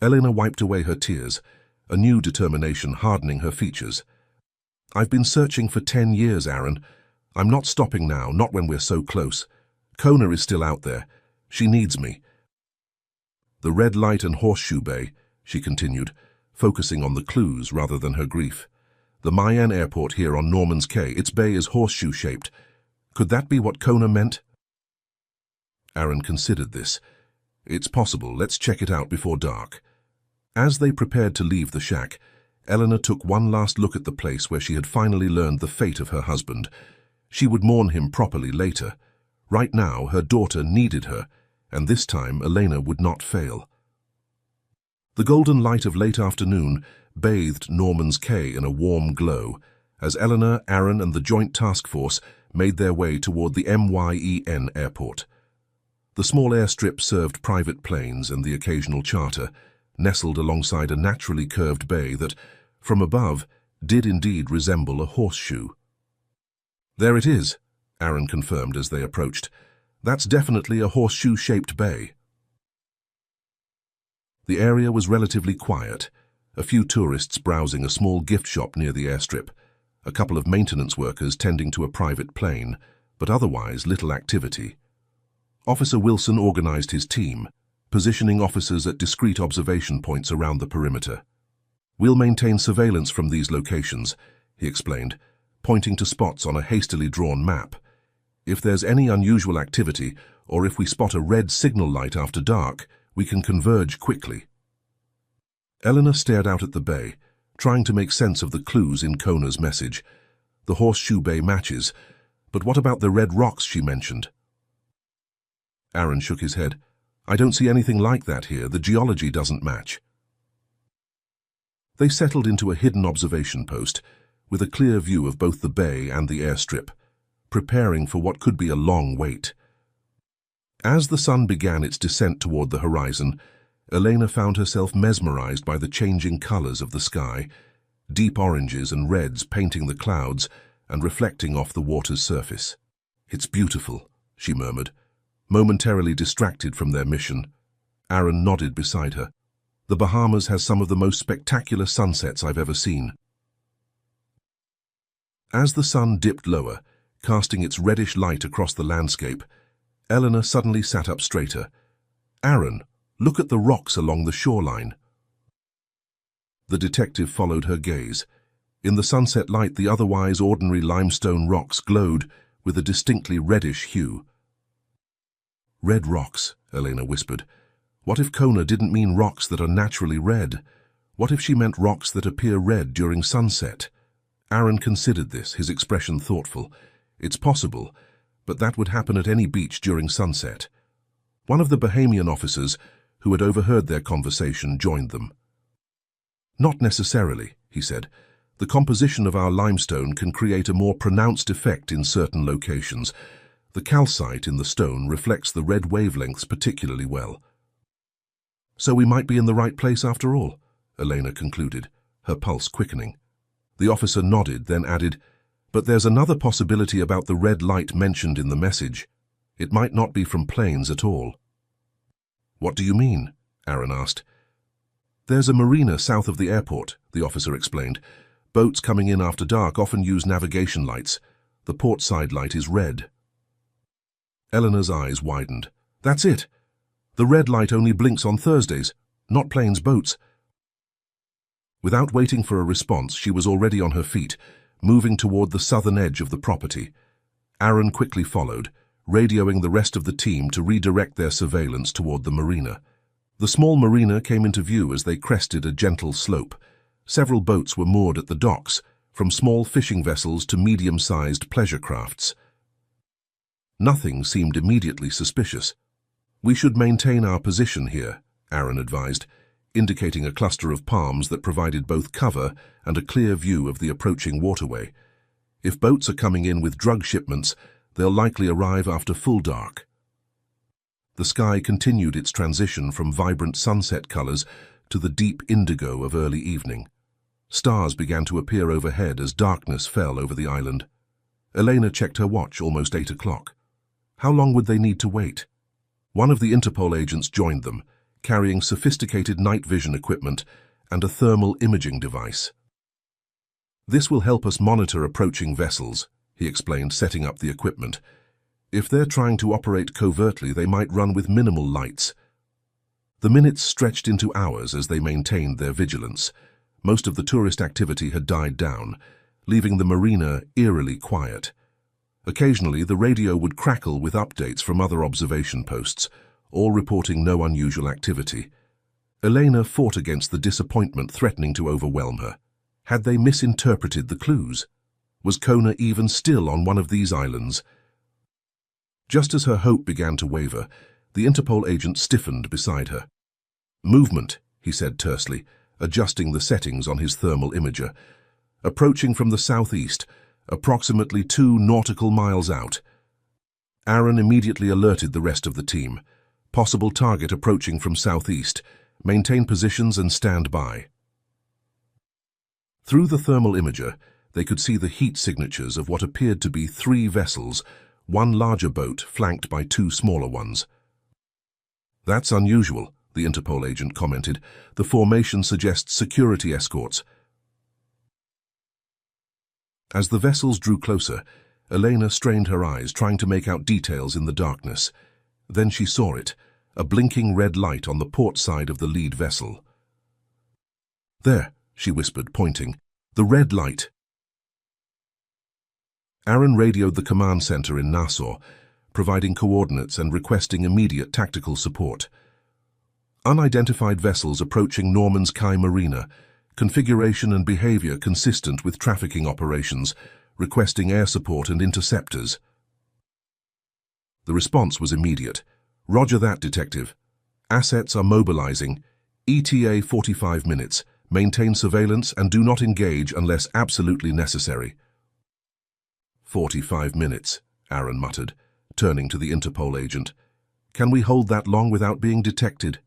Speaker 1: Elena wiped away her tears, a new determination hardening her features. "I've been searching for 10 years, Aaron. I'm not stopping now, not when we're so close. Kona is still out there. She needs me." "The red light and horseshoe bay," she continued, focusing on the clues rather than her grief. "The Mayan airport here on Norman's Cay, its bay is horseshoe-shaped. Could that be what Kona meant?" Aaron considered this. "It's possible. Let's check it out before dark." As they prepared to leave the shack, Eleanor took one last look at the place where she had finally learned the fate of her husband. She would mourn him properly later. Right now, her daughter needed her, and this time Elena would not fail. The golden light of late afternoon bathed Norman's Cay in a warm glow as Eleanor, Aaron, and the Joint Task Force made their way toward the Mayen airport. The small airstrip served private planes and the occasional charter, nestled alongside a naturally curved bay that, from above, did indeed resemble a horseshoe. "There it is," Aaron confirmed as they approached. "That's definitely a horseshoe-shaped bay." The area was relatively quiet, a few tourists browsing a small gift shop near the airstrip, a couple of maintenance workers tending to a private plane, but otherwise little activity. Officer Wilson organized his team, positioning officers at discrete observation points around the perimeter. "We'll maintain surveillance from these locations," he explained, pointing to spots on a hastily drawn map. "If there's any unusual activity, or if we spot a red signal light after dark, we can converge quickly." Eleanor stared out at the bay, trying to make sense of the clues in Kona's message. The horseshoe bay matches, but what about the red rocks she mentioned? Aaron shook his head. "I don't see anything like that here. The geology doesn't match." They settled into a hidden observation post, with a clear view of both the bay and the airstrip, preparing for what could be a long wait. As the sun began its descent toward the horizon, Elena found herself mesmerized by the changing colors of the sky, deep oranges and reds painting the clouds and reflecting off the water's surface. "It's beautiful," she murmured, momentarily distracted from their mission. Aaron nodded beside her. "The Bahamas has some of the most spectacular sunsets I've ever seen." As the sun dipped lower, casting its reddish light across the landscape, Eleanor suddenly sat up straighter. "Aaron, look at the rocks along the shoreline." The detective followed her gaze. In the sunset light, the otherwise ordinary limestone rocks glowed with a distinctly reddish hue. "Red rocks," Elena whispered. "What if Kona didn't mean rocks that are naturally red? What if she meant rocks that appear red during sunset?" Aaron considered this, his expression thoughtful. "It's possible, but that would happen at any beach during sunset." One of the Bahamian officers, who had overheard their conversation, joined them. "Not necessarily," he said. "The composition of our limestone can create a more pronounced effect in certain locations. The calcite in the stone reflects the red wavelengths particularly well." "So we might be in the right place after all," Elena concluded, her pulse quickening. The officer nodded, then added, "But there's another possibility about the red light mentioned in the message. It might not be from planes at all." "What do you mean?" Aaron asked. "There's a marina south of the airport," the officer explained, Boats coming in after dark often use navigation lights. The port side light is red. Eleanor's eyes widened. That's it. The red light only blinks on Thursdays, not planes, boats. Without waiting for a response, she was already on her feet, moving toward the southern edge of the property. Aaron quickly followed, radioing the rest of the team to redirect their surveillance toward the marina. The small marina came into view as they crested a gentle slope. Several boats were moored at the docks, from small fishing vessels to medium-sized pleasure crafts. Nothing seemed immediately suspicious. We should maintain our position here, Aaron advised, indicating a cluster of palms that provided both cover and a clear view of the approaching waterway. If boats are coming in with drug shipments, they'll likely arrive after full dark. The sky continued its transition from vibrant sunset colors to the deep indigo of early evening. Stars began to appear overhead as darkness fell over the island. Elena checked her watch, almost 8 o'clock. How long would they need to wait? One of the Interpol agents joined them, carrying sophisticated night vision equipment and a thermal imaging device. This will help us monitor approaching vessels, he explained, setting up the equipment. If they're trying to operate covertly, they might run with minimal lights. The minutes stretched into hours as they maintained their vigilance. Most of the tourist activity had died down, leaving the marina eerily quiet. Occasionally, the radio would crackle with updates from other observation posts, all reporting no unusual activity. Elena fought against the disappointment threatening to overwhelm her. Had they misinterpreted the clues? Was Kona even still on one of these islands? Just as her hope began to waver, the Interpol agent stiffened beside her. "Movement," he said tersely, adjusting the settings on his thermal imager. "Approaching from the southeast, approximately 2 nautical miles out." Aaron immediately alerted the rest of the team. "Possible target approaching from southeast. Maintain positions and stand by." Through the thermal imager, they could see the heat signatures of what appeared to be 3 vessels, one larger boat flanked by 2 smaller ones. "That's unusual," the Interpol agent commented. "The formation suggests security escorts." As the vessels drew closer, Elena strained her eyes, trying to make out details in the darkness. Then she saw it, a blinking red light on the port side of the lead vessel. "There," she whispered, pointing. "The red light." Aaron radioed the command center in Nassau, providing coordinates and requesting immediate tactical support. Unidentified vessels approaching Norman's Cay Marina, configuration and behavior consistent with trafficking operations, requesting air support and interceptors. The response was immediate. "Roger that, detective. Assets are mobilizing. ETA 45 minutes. Maintain surveillance and do not engage unless absolutely necessary." 45 minutes, Aaron muttered, turning to the Interpol agent. "Can we hold that long without being detected?"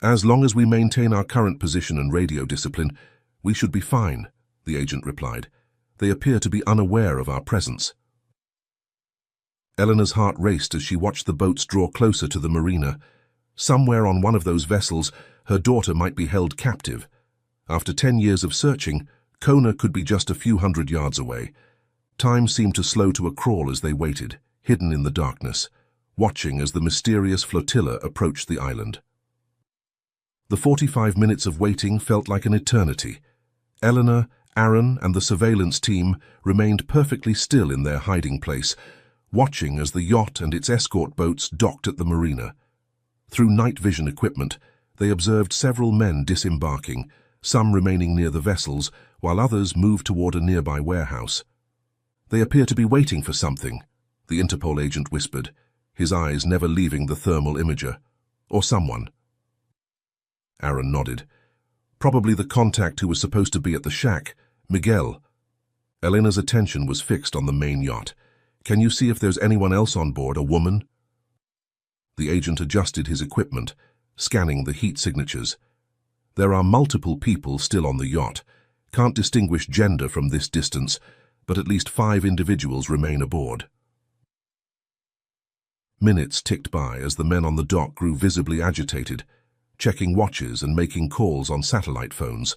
Speaker 1: "As long as we maintain our current position and radio discipline, we should be fine," the agent replied. "They appear to be unaware of our presence." Eleanor's heart raced as she watched the boats draw closer to the marina. Somewhere on one of those vessels, her daughter might be held captive. After 10 years of searching, Kona could be just a few hundred yards away. Time seemed to slow to a crawl as they waited, hidden in the darkness, watching as the mysterious flotilla approached the island. The 45 minutes of waiting felt like an eternity. Eleanor, Aaron, and the surveillance team remained perfectly still in their hiding place, watching as the yacht and its escort boats docked at the marina. Through night vision equipment, they observed several men disembarking, some remaining near the vessels, while others moved toward a nearby warehouse. "They appear to be waiting for something," the Interpol agent whispered, his eyes never leaving the thermal imager. "Or someone." Aaron nodded. "Probably the contact who was supposed to be at the shack, Miguel." Elena's attention was fixed on the main yacht. "Can you see if there's anyone else on board, a woman?" The agent adjusted his equipment, scanning the heat signatures. "There are multiple people still on the yacht. Can't distinguish gender from this distance, but at least 5 individuals remain aboard." Minutes ticked by as the men on the dock grew visibly agitated, checking watches and making calls on satellite phones.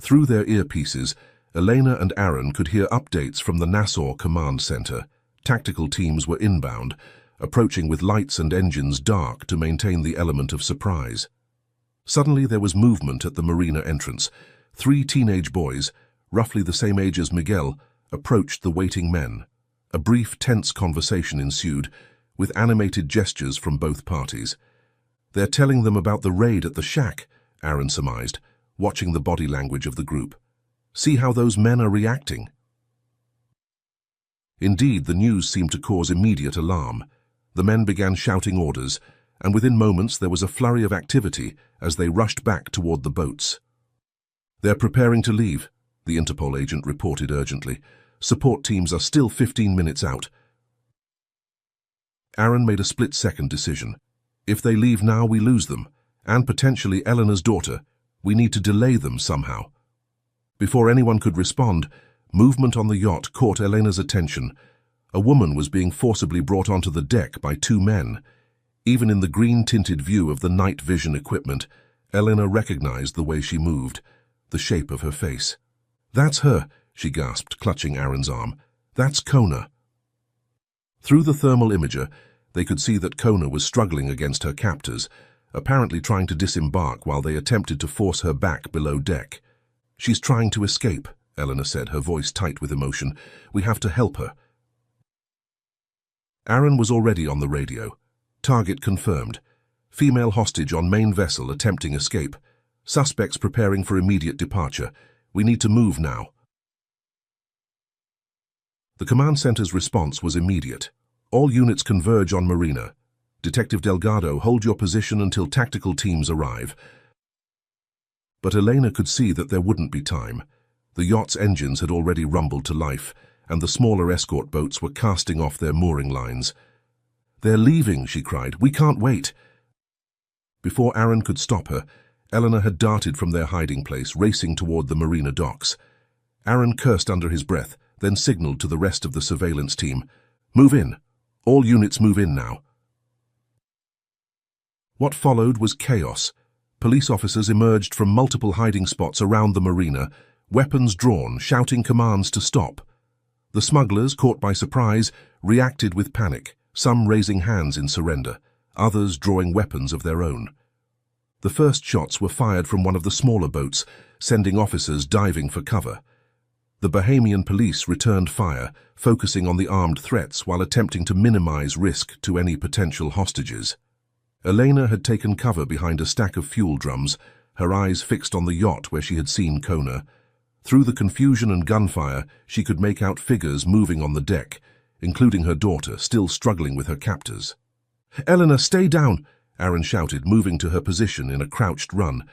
Speaker 1: Through their earpieces, Elena and Aaron could hear updates from the Nassau Command Center. Tactical teams were inbound, approaching with lights and engines dark to maintain the element of surprise. Suddenly there was movement at the marina entrance. 3 teenage boys, roughly the same age as Miguel, approached the waiting men. A brief, tense conversation ensued, with animated gestures from both parties. "They're telling them about the raid at the shack," Aaron surmised, watching the body language of the group. "See how those men are reacting." Indeed, the news seemed to cause immediate alarm. The men began shouting orders, and within moments there was a flurry of activity as they rushed back toward the boats. "They're preparing to leave," the Interpol agent reported urgently. "Support teams are still 15 minutes out." Aaron made a split-second decision. If they leave now, we lose them, and potentially Eleanor's daughter. We need to delay them somehow. Before anyone could respond, movement on the yacht caught Eleanor's attention. A woman was being forcibly brought onto the deck by 2 men. Even in the green-tinted view of the night vision equipment, Eleanor recognized the way she moved, the shape of her face. "That's her," she gasped, clutching Aaron's arm. "That's Kona." Through the thermal imager, they could see that Kona was struggling against her captors, apparently trying to disembark while they attempted to force her back below deck. "She's trying to escape," Eleanor said, her voice tight with emotion. "We have to help her." Aaron was already on the radio. Target confirmed. Female hostage on main vessel attempting escape. Suspects preparing for immediate departure. We need to move now. The command center's response was immediate. "All units converge on Marina. Detective Delgado, hold your position until tactical teams arrive." But Elena could see that there wouldn't be time. The yacht's engines had already rumbled to life, and the smaller escort boats were casting off their mooring lines. "They're leaving," she cried. "We can't wait." Before Aaron could stop her, Eleanor had darted from their hiding place, racing toward the marina docks. Aaron cursed under his breath, then signaled to the rest of the surveillance team. "Move in. All units move in now." What followed was chaos. Police officers emerged from multiple hiding spots around the marina, weapons drawn, shouting commands to stop. The smugglers, caught by surprise, reacted with panic, some raising hands in surrender, others drawing weapons of their own. The first shots were fired from one of the smaller boats, sending officers diving for cover. The Bahamian police returned fire, focusing on the armed threats while attempting to minimize risk to any potential hostages. Elena had taken cover behind a stack of fuel drums, her eyes fixed on the yacht where she had seen Kona. Through the confusion and gunfire, she could make out figures moving on the deck, including her daughter, still struggling with her captors. "Eleanor, stay down!" Aaron shouted, moving to her position in a crouched run,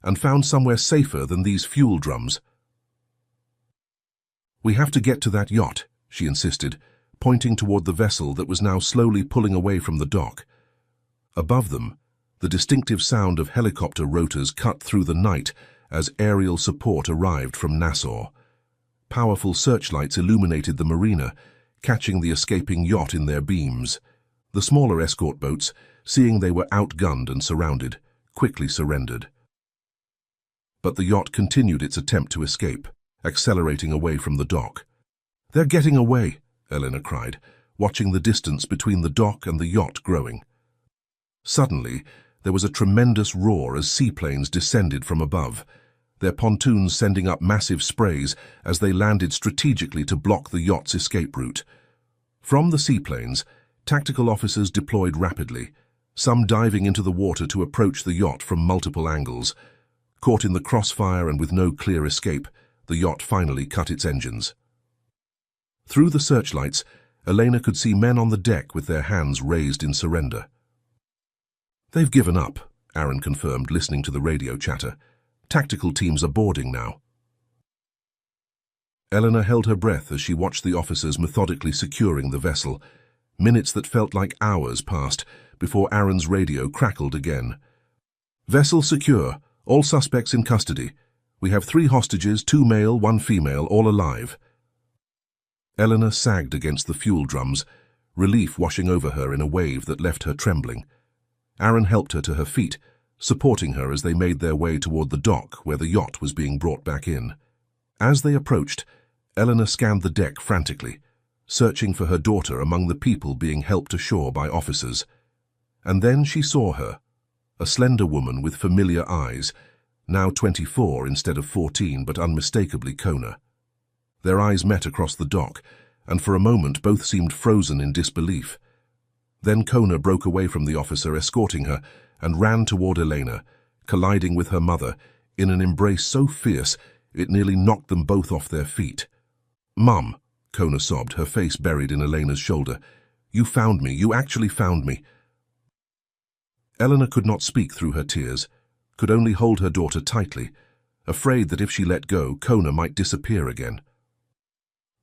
Speaker 1: and found somewhere safer than these fuel drums. "We have to get to that yacht," she insisted, pointing toward the vessel that was now slowly pulling away from the dock. Above them, the distinctive sound of helicopter rotors cut through the night as aerial support arrived from Nassau. Powerful searchlights illuminated the marina, catching the escaping yacht in their beams. The smaller escort boats, seeing they were outgunned and surrounded, quickly surrendered. But the yacht continued its attempt to escape, accelerating away from the dock. "They're getting away," Eleanor cried, watching the distance between the dock and the yacht growing. Suddenly, there was a tremendous roar as seaplanes descended from above, their pontoons sending up massive sprays as they landed strategically to block the yacht's escape route. From the seaplanes, tactical officers deployed rapidly, some diving into the water to approach the yacht from multiple angles. Caught in the crossfire and with no clear escape, the yacht finally cut its engines. Through the searchlights, Elena could see men on the deck with their hands raised in surrender. "They've given up," Aaron confirmed, listening to the radio chatter. "Tactical teams are boarding now." Eleanor held her breath as she watched the officers methodically securing the vessel. Minutes that felt like hours passed before Aaron's radio crackled again. "Vessel secure. All suspects in custody. We have 3 hostages, 2 male, 1 female, all alive." Eleanor sagged against the fuel drums, relief washing over her in a wave that left her trembling. Aaron helped her to her feet, supporting her as they made their way toward the dock where the yacht was being brought back in. As they approached, Eleanor scanned the deck frantically, searching for her daughter among the people being helped ashore by officers. And then she saw her, a slender woman with familiar eyes, now 24 instead of 14, but unmistakably Kona. Their eyes met across the dock, and for a moment both seemed frozen in disbelief. Then Kona broke away from the officer escorting her and ran toward Elena, colliding with her mother in an embrace so fierce it nearly knocked them both off their feet. "Mum," Kona sobbed, her face buried in Elena's shoulder. "You found me. You actually found me." Eleanor could not speak through her tears, could only hold her daughter tightly, afraid that if she let go, Kona might disappear again.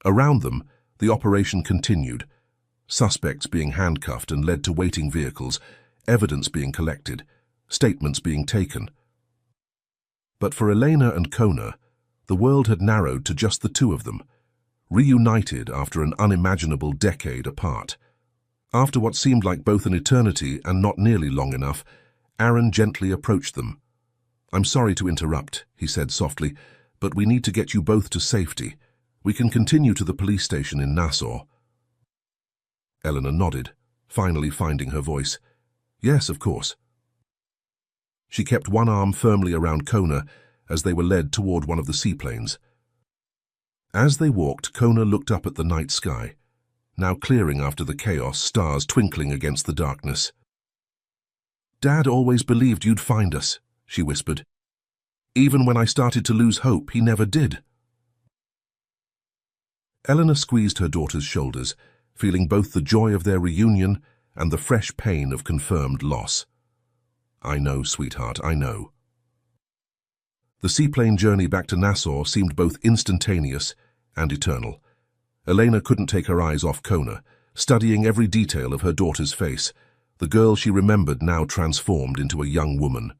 Speaker 1: Around them, the operation continued, suspects being handcuffed and led to waiting vehicles, evidence being collected, statements being taken. But for Elena and Kona, the world had narrowed to just the two of them, reunited after an unimaginable decade apart. After what seemed like both an eternity and not nearly long enough, Aaron gently approached them. "I'm sorry to interrupt," he said softly, "but we need to get you both to safety. We can continue to the police station in Nassau." Eleanor nodded, finally finding her voice. "Yes, of course." She kept one arm firmly around Kona as they were led toward one of the seaplanes. As they walked, Kona looked up at the night sky, now clearing after the chaos, stars twinkling against the darkness. "Dad always believed you'd find us," she whispered. "Even when I started to lose hope, he never did." Eleanor squeezed her daughter's shoulders, feeling both the joy of their reunion and the fresh pain of confirmed loss. "I know, sweetheart, I know." The seaplane journey back to Nassau seemed both instantaneous and eternal. Elena couldn't take her eyes off Kona, studying every detail of her daughter's face, the girl she remembered now transformed into a young woman.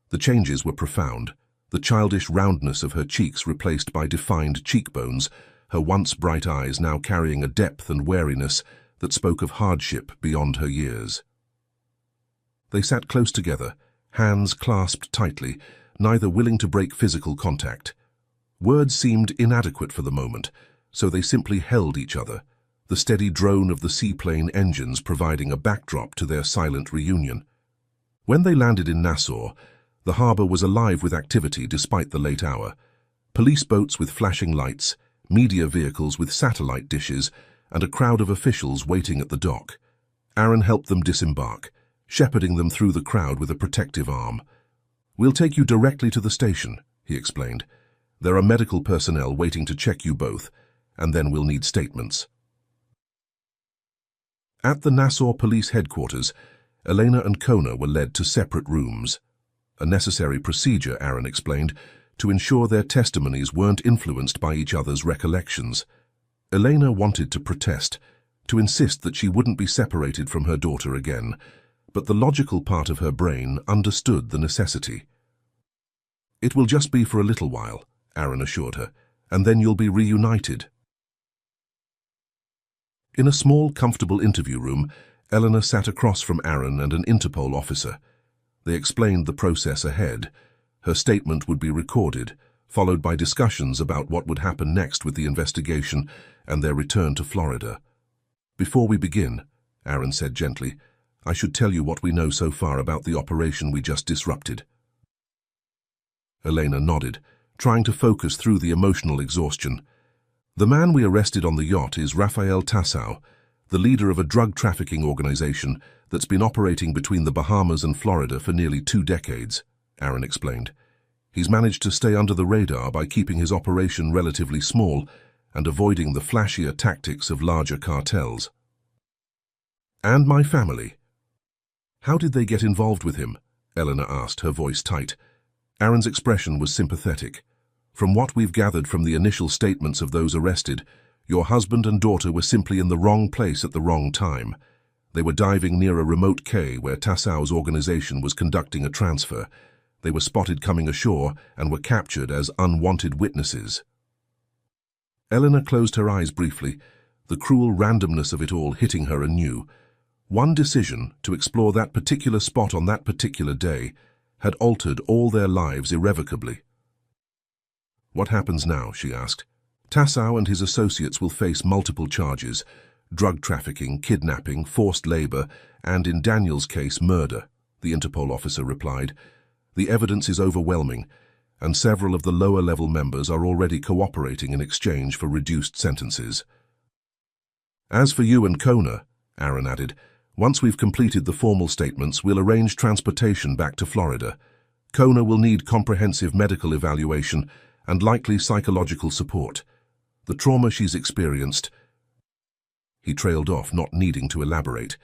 Speaker 1: The changes were profound, the childish roundness of her cheeks replaced by defined cheekbones, her once bright eyes now carrying a depth and wariness that spoke of hardship beyond her years. They sat close together, hands clasped tightly, neither willing to break physical contact. Words seemed inadequate for the moment, so they simply held each other, the steady drone of the seaplane engines providing a backdrop to their silent reunion. When they landed in Nassau, the harbor was alive with activity despite the late hour. Police boats with flashing lights, media vehicles with satellite dishes, and a crowd of officials waiting at the dock. Aaron helped them disembark, shepherding them through the crowd with a protective arm. "We'll take you directly to the station," he explained. "There are medical personnel waiting to check you both, and then we'll need statements." At the Nassau police headquarters, Elena and Kona were led to separate rooms. A necessary procedure, Aaron explained, to ensure their testimonies weren't influenced by each other's recollections. Elena wanted to protest, to insist that she wouldn't be separated from her daughter again, but the logical part of her brain understood the necessity. "It will just be for a little while," Aaron assured her, "and then you'll be reunited." In a small, comfortable interview room, Eleanor sat across from Aaron and an Interpol officer. They explained the process ahead. Her statement would be recorded, followed by discussions about what would happen next with the investigation and their return to Florida. "Before we begin," Aaron said gently, "I should tell you what we know so far about the operation we just disrupted." Elena nodded, trying to focus through the emotional exhaustion. "The man we arrested on the yacht is Rafael Tassau, the leader of a drug trafficking organization that's been operating between the Bahamas and Florida for nearly 2 decades, Aaron explained. "He's managed to stay under the radar by keeping his operation relatively small and avoiding the flashier tactics of larger cartels." "And my family." "How did they get involved with him?" Eleanor asked, her voice tight. Aaron's expression was sympathetic. "From what we've gathered from the initial statements of those arrested, your husband and daughter were simply in the wrong place at the wrong time. They were diving near a remote quay where Tassau's organization was conducting a transfer. They were spotted coming ashore and were captured as unwanted witnesses." Eleanor closed her eyes briefly, the cruel randomness of it all hitting her anew. One decision, to explore that particular spot on that particular day, had altered all their lives irrevocably. "What happens now?" she asked. "Tassau and his associates will face multiple charges: drug trafficking, kidnapping, forced labor, and in Daniel's case, murder," the Interpol officer replied. "The evidence is overwhelming, and several of the lower-level members are already cooperating in exchange for reduced sentences." "As for you and Kona," Aaron added, "once we've completed the formal statements, we'll arrange transportation back to Florida. Kona will need comprehensive medical evaluation and likely psychological support. The trauma she's experienced—" He trailed off, not needing to elaborate.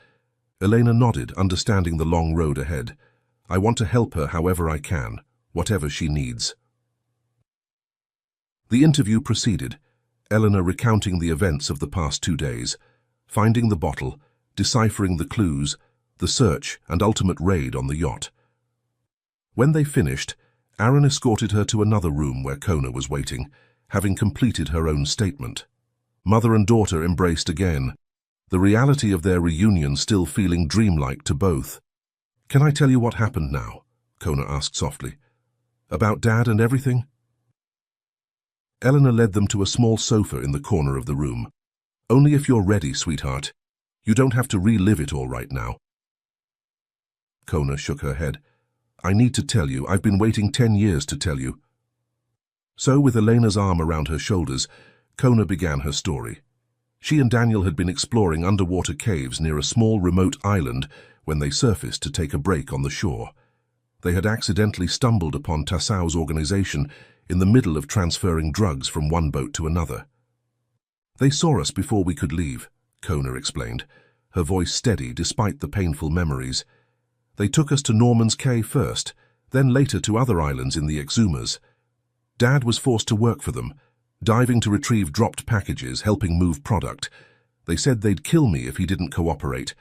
Speaker 1: Elena nodded, understanding the long road ahead. "I want to help her however I can, whatever she needs." The interview proceeded, Elena recounting the events of the past 2 days, finding the bottle, deciphering the clues, the search and ultimate raid on the yacht. When they finished, Aaron escorted her to another room where Kona was waiting, having completed her own statement. Mother and daughter embraced again, the reality of their reunion still feeling dreamlike to both. "Can I tell you what happened now?" Kona asked softly. "About Dad and everything?" Eleanor led them to a small sofa in the corner of the room. "Only if you're ready, sweetheart. You don't have to relive it all right now." Kona shook her head. "I need to tell you. I've been waiting 10 years to tell you." So, with Elena's arm around her shoulders, Kona began her story. She and Daniel had been exploring underwater caves near a small remote island when they surfaced to take a break on the shore. They had accidentally stumbled upon Tassau's organization in the middle of transferring drugs from one boat to another. "They saw us before we could leave," Kona explained, her voice steady despite the painful memories. "They took us to Norman's Cay first, then later to other islands in the Exumas. Dad was forced to work for them, diving to retrieve dropped packages, helping move product. They said they'd kill me if he didn't cooperate.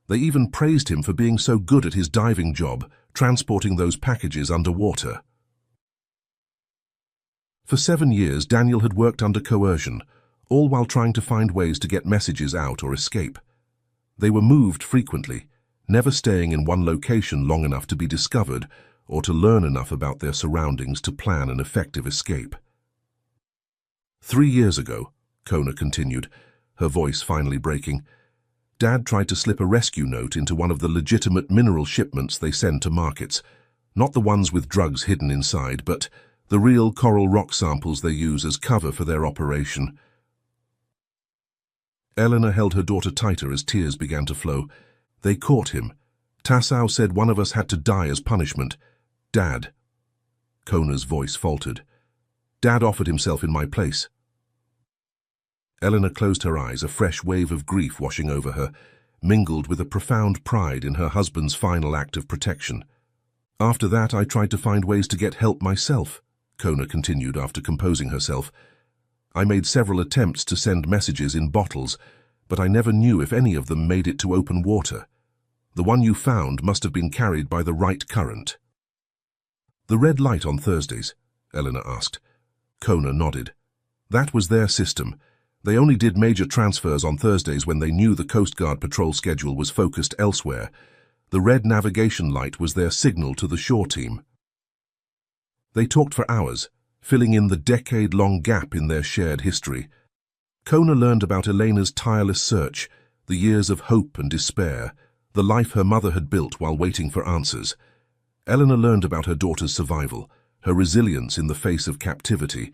Speaker 1: They even praised him for being so good at his diving job, transporting those packages underwater." For 7 years, Daniel had worked under coercion, all while trying to find ways to get messages out or escape. They were moved frequently, never staying in one location long enough to be discovered or to learn enough about their surroundings to plan an effective escape. 3 years ago, Kona continued, her voice finally breaking, Dad tried to slip a rescue note into one of the legitimate mineral shipments they send to markets, not the ones with drugs hidden inside, but the real coral rock samples they use as cover for their operation. Eleanor held her daughter tighter as tears began to flow. "They caught him. Tassau said one of us had to die as punishment. Dad." Kona's voice faltered. "Dad offered himself in my place." Eleanor closed her eyes, a fresh wave of grief washing over her, mingled with a profound pride in her husband's final act of protection. "After that, I tried to find ways to get help myself," Kona continued after composing herself. "I made several attempts to send messages in bottles, but I never knew if any of them made it to open water. The one you found must have been carried by the right current." "The red light on Thursdays?" Eleanor asked. Kona nodded. "That was their system. They only did major transfers on Thursdays when they knew the Coast Guard patrol schedule was focused elsewhere. The red navigation light was their signal to the shore team." They talked for hours, filling in the decade-long gap in their shared history. Kona learned about Elena's tireless search, the years of hope and despair, the life her mother had built while waiting for answers. Eleanor learned about her daughter's survival, her resilience in the face of captivity,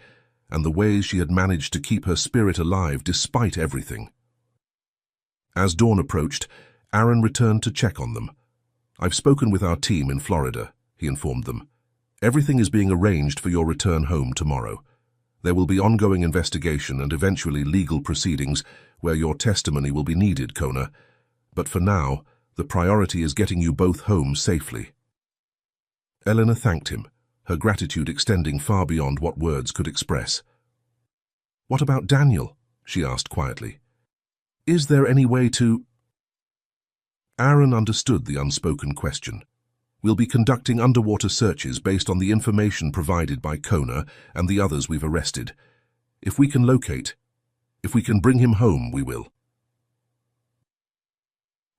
Speaker 1: and the ways she had managed to keep her spirit alive despite everything. As dawn approached, Aaron returned to check on them. "I've spoken with our team in Florida," he informed them. "Everything is being arranged for your return home tomorrow. There will be ongoing investigation and eventually legal proceedings where your testimony will be needed, Kona. But for now, the priority is getting you both home safely." Eleanor thanked him, her gratitude extending far beyond what words could express. "What about Daniel?" she asked quietly. "Is there any way to—" Aaron understood the unspoken question. "We'll be conducting underwater searches based on the information provided by Kona and the others we've arrested. If we can bring him home, we will."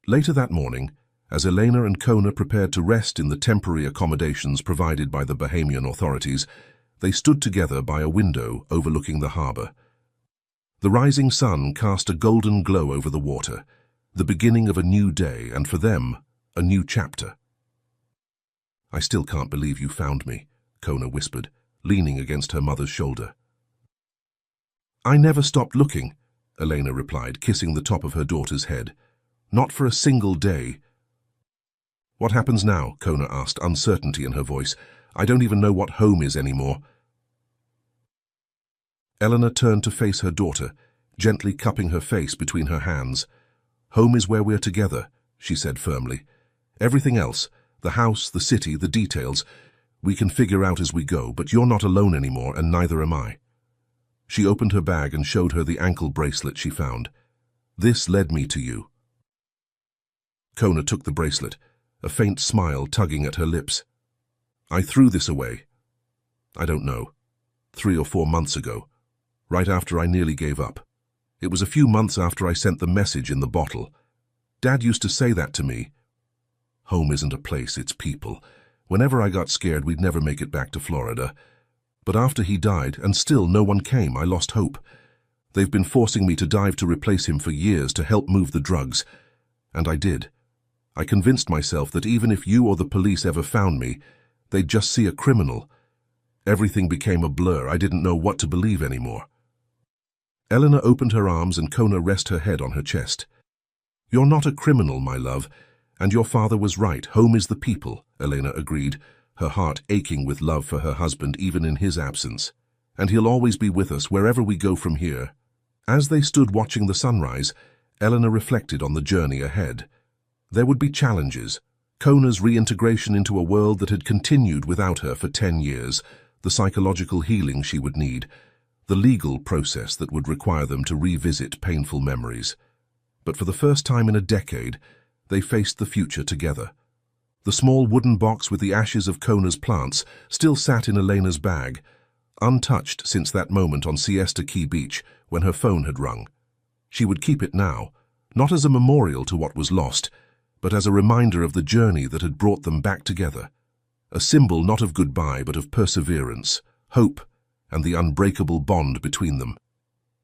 Speaker 1: Later that morning, As Elena and Kona prepared to rest in the temporary accommodations provided by the Bahamian authorities, they stood together by a window overlooking the harbor. The rising sun cast a golden glow over the water, the beginning of a new day, and for them, a new chapter. "I still can't believe you found me," Kona whispered, leaning against her mother's shoulder. "I never stopped looking," Elena replied, kissing the top of her daughter's head. "Not for a single day." "What happens now?" Kona asked, uncertainty in her voice. "I don't even know what home is anymore." Eleanor turned to face her daughter, gently cupping her face between her hands. "Home is where we're together," she said firmly. "Everything else, the house, the city, the details, we can figure out as we go, but you're not alone anymore, and neither am I." She opened her bag and showed her the ankle bracelet she found. "This led me to you." Kona took the bracelet, a faint smile tugging at her lips. "I threw this away. I don't know, 3 or 4 months ago, right after I nearly gave up. It was a few months after I sent the message in the bottle. Dad used to say that to me. Home isn't a place, it's people. Whenever I got scared we'd never make it back to Florida. But after he died, and still no one came, I lost hope. They've been forcing me to dive to replace him for years to help move the drugs. And I did. I convinced myself that even if you or the police ever found me, they'd just see a criminal. Everything became a blur. I didn't know what to believe anymore." Eleanor opened her arms and Kona rested her head on her chest. "You're not a criminal, my love, and your father was right. Home is the people," Elena agreed, her heart aching with love for her husband even in his absence. "And he'll always be with us wherever we go from here." As they stood watching the sunrise, Eleanor reflected on the journey ahead. There would be challenges. Kona's reintegration into a world that had continued without her for 10 years, the psychological healing she would need, the legal process that would require them to revisit painful memories. But for the first time in a decade, they faced the future together. The small wooden box with the ashes of Kona's plants still sat in Elena's bag, untouched since that moment on Siesta Key Beach when her phone had rung. She would keep it now, not as a memorial to what was lost, but as a reminder of the journey that had brought them back together. A symbol not of goodbye but of perseverance, hope, and the unbreakable bond between them.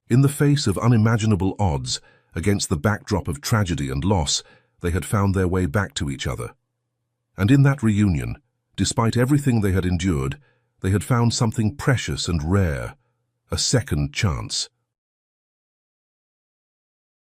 Speaker 1: In the face of unimaginable odds, against the backdrop of tragedy and loss, they had found their way back to each other. And in that reunion, despite everything they had endured, they had found something precious and rare, a second chance.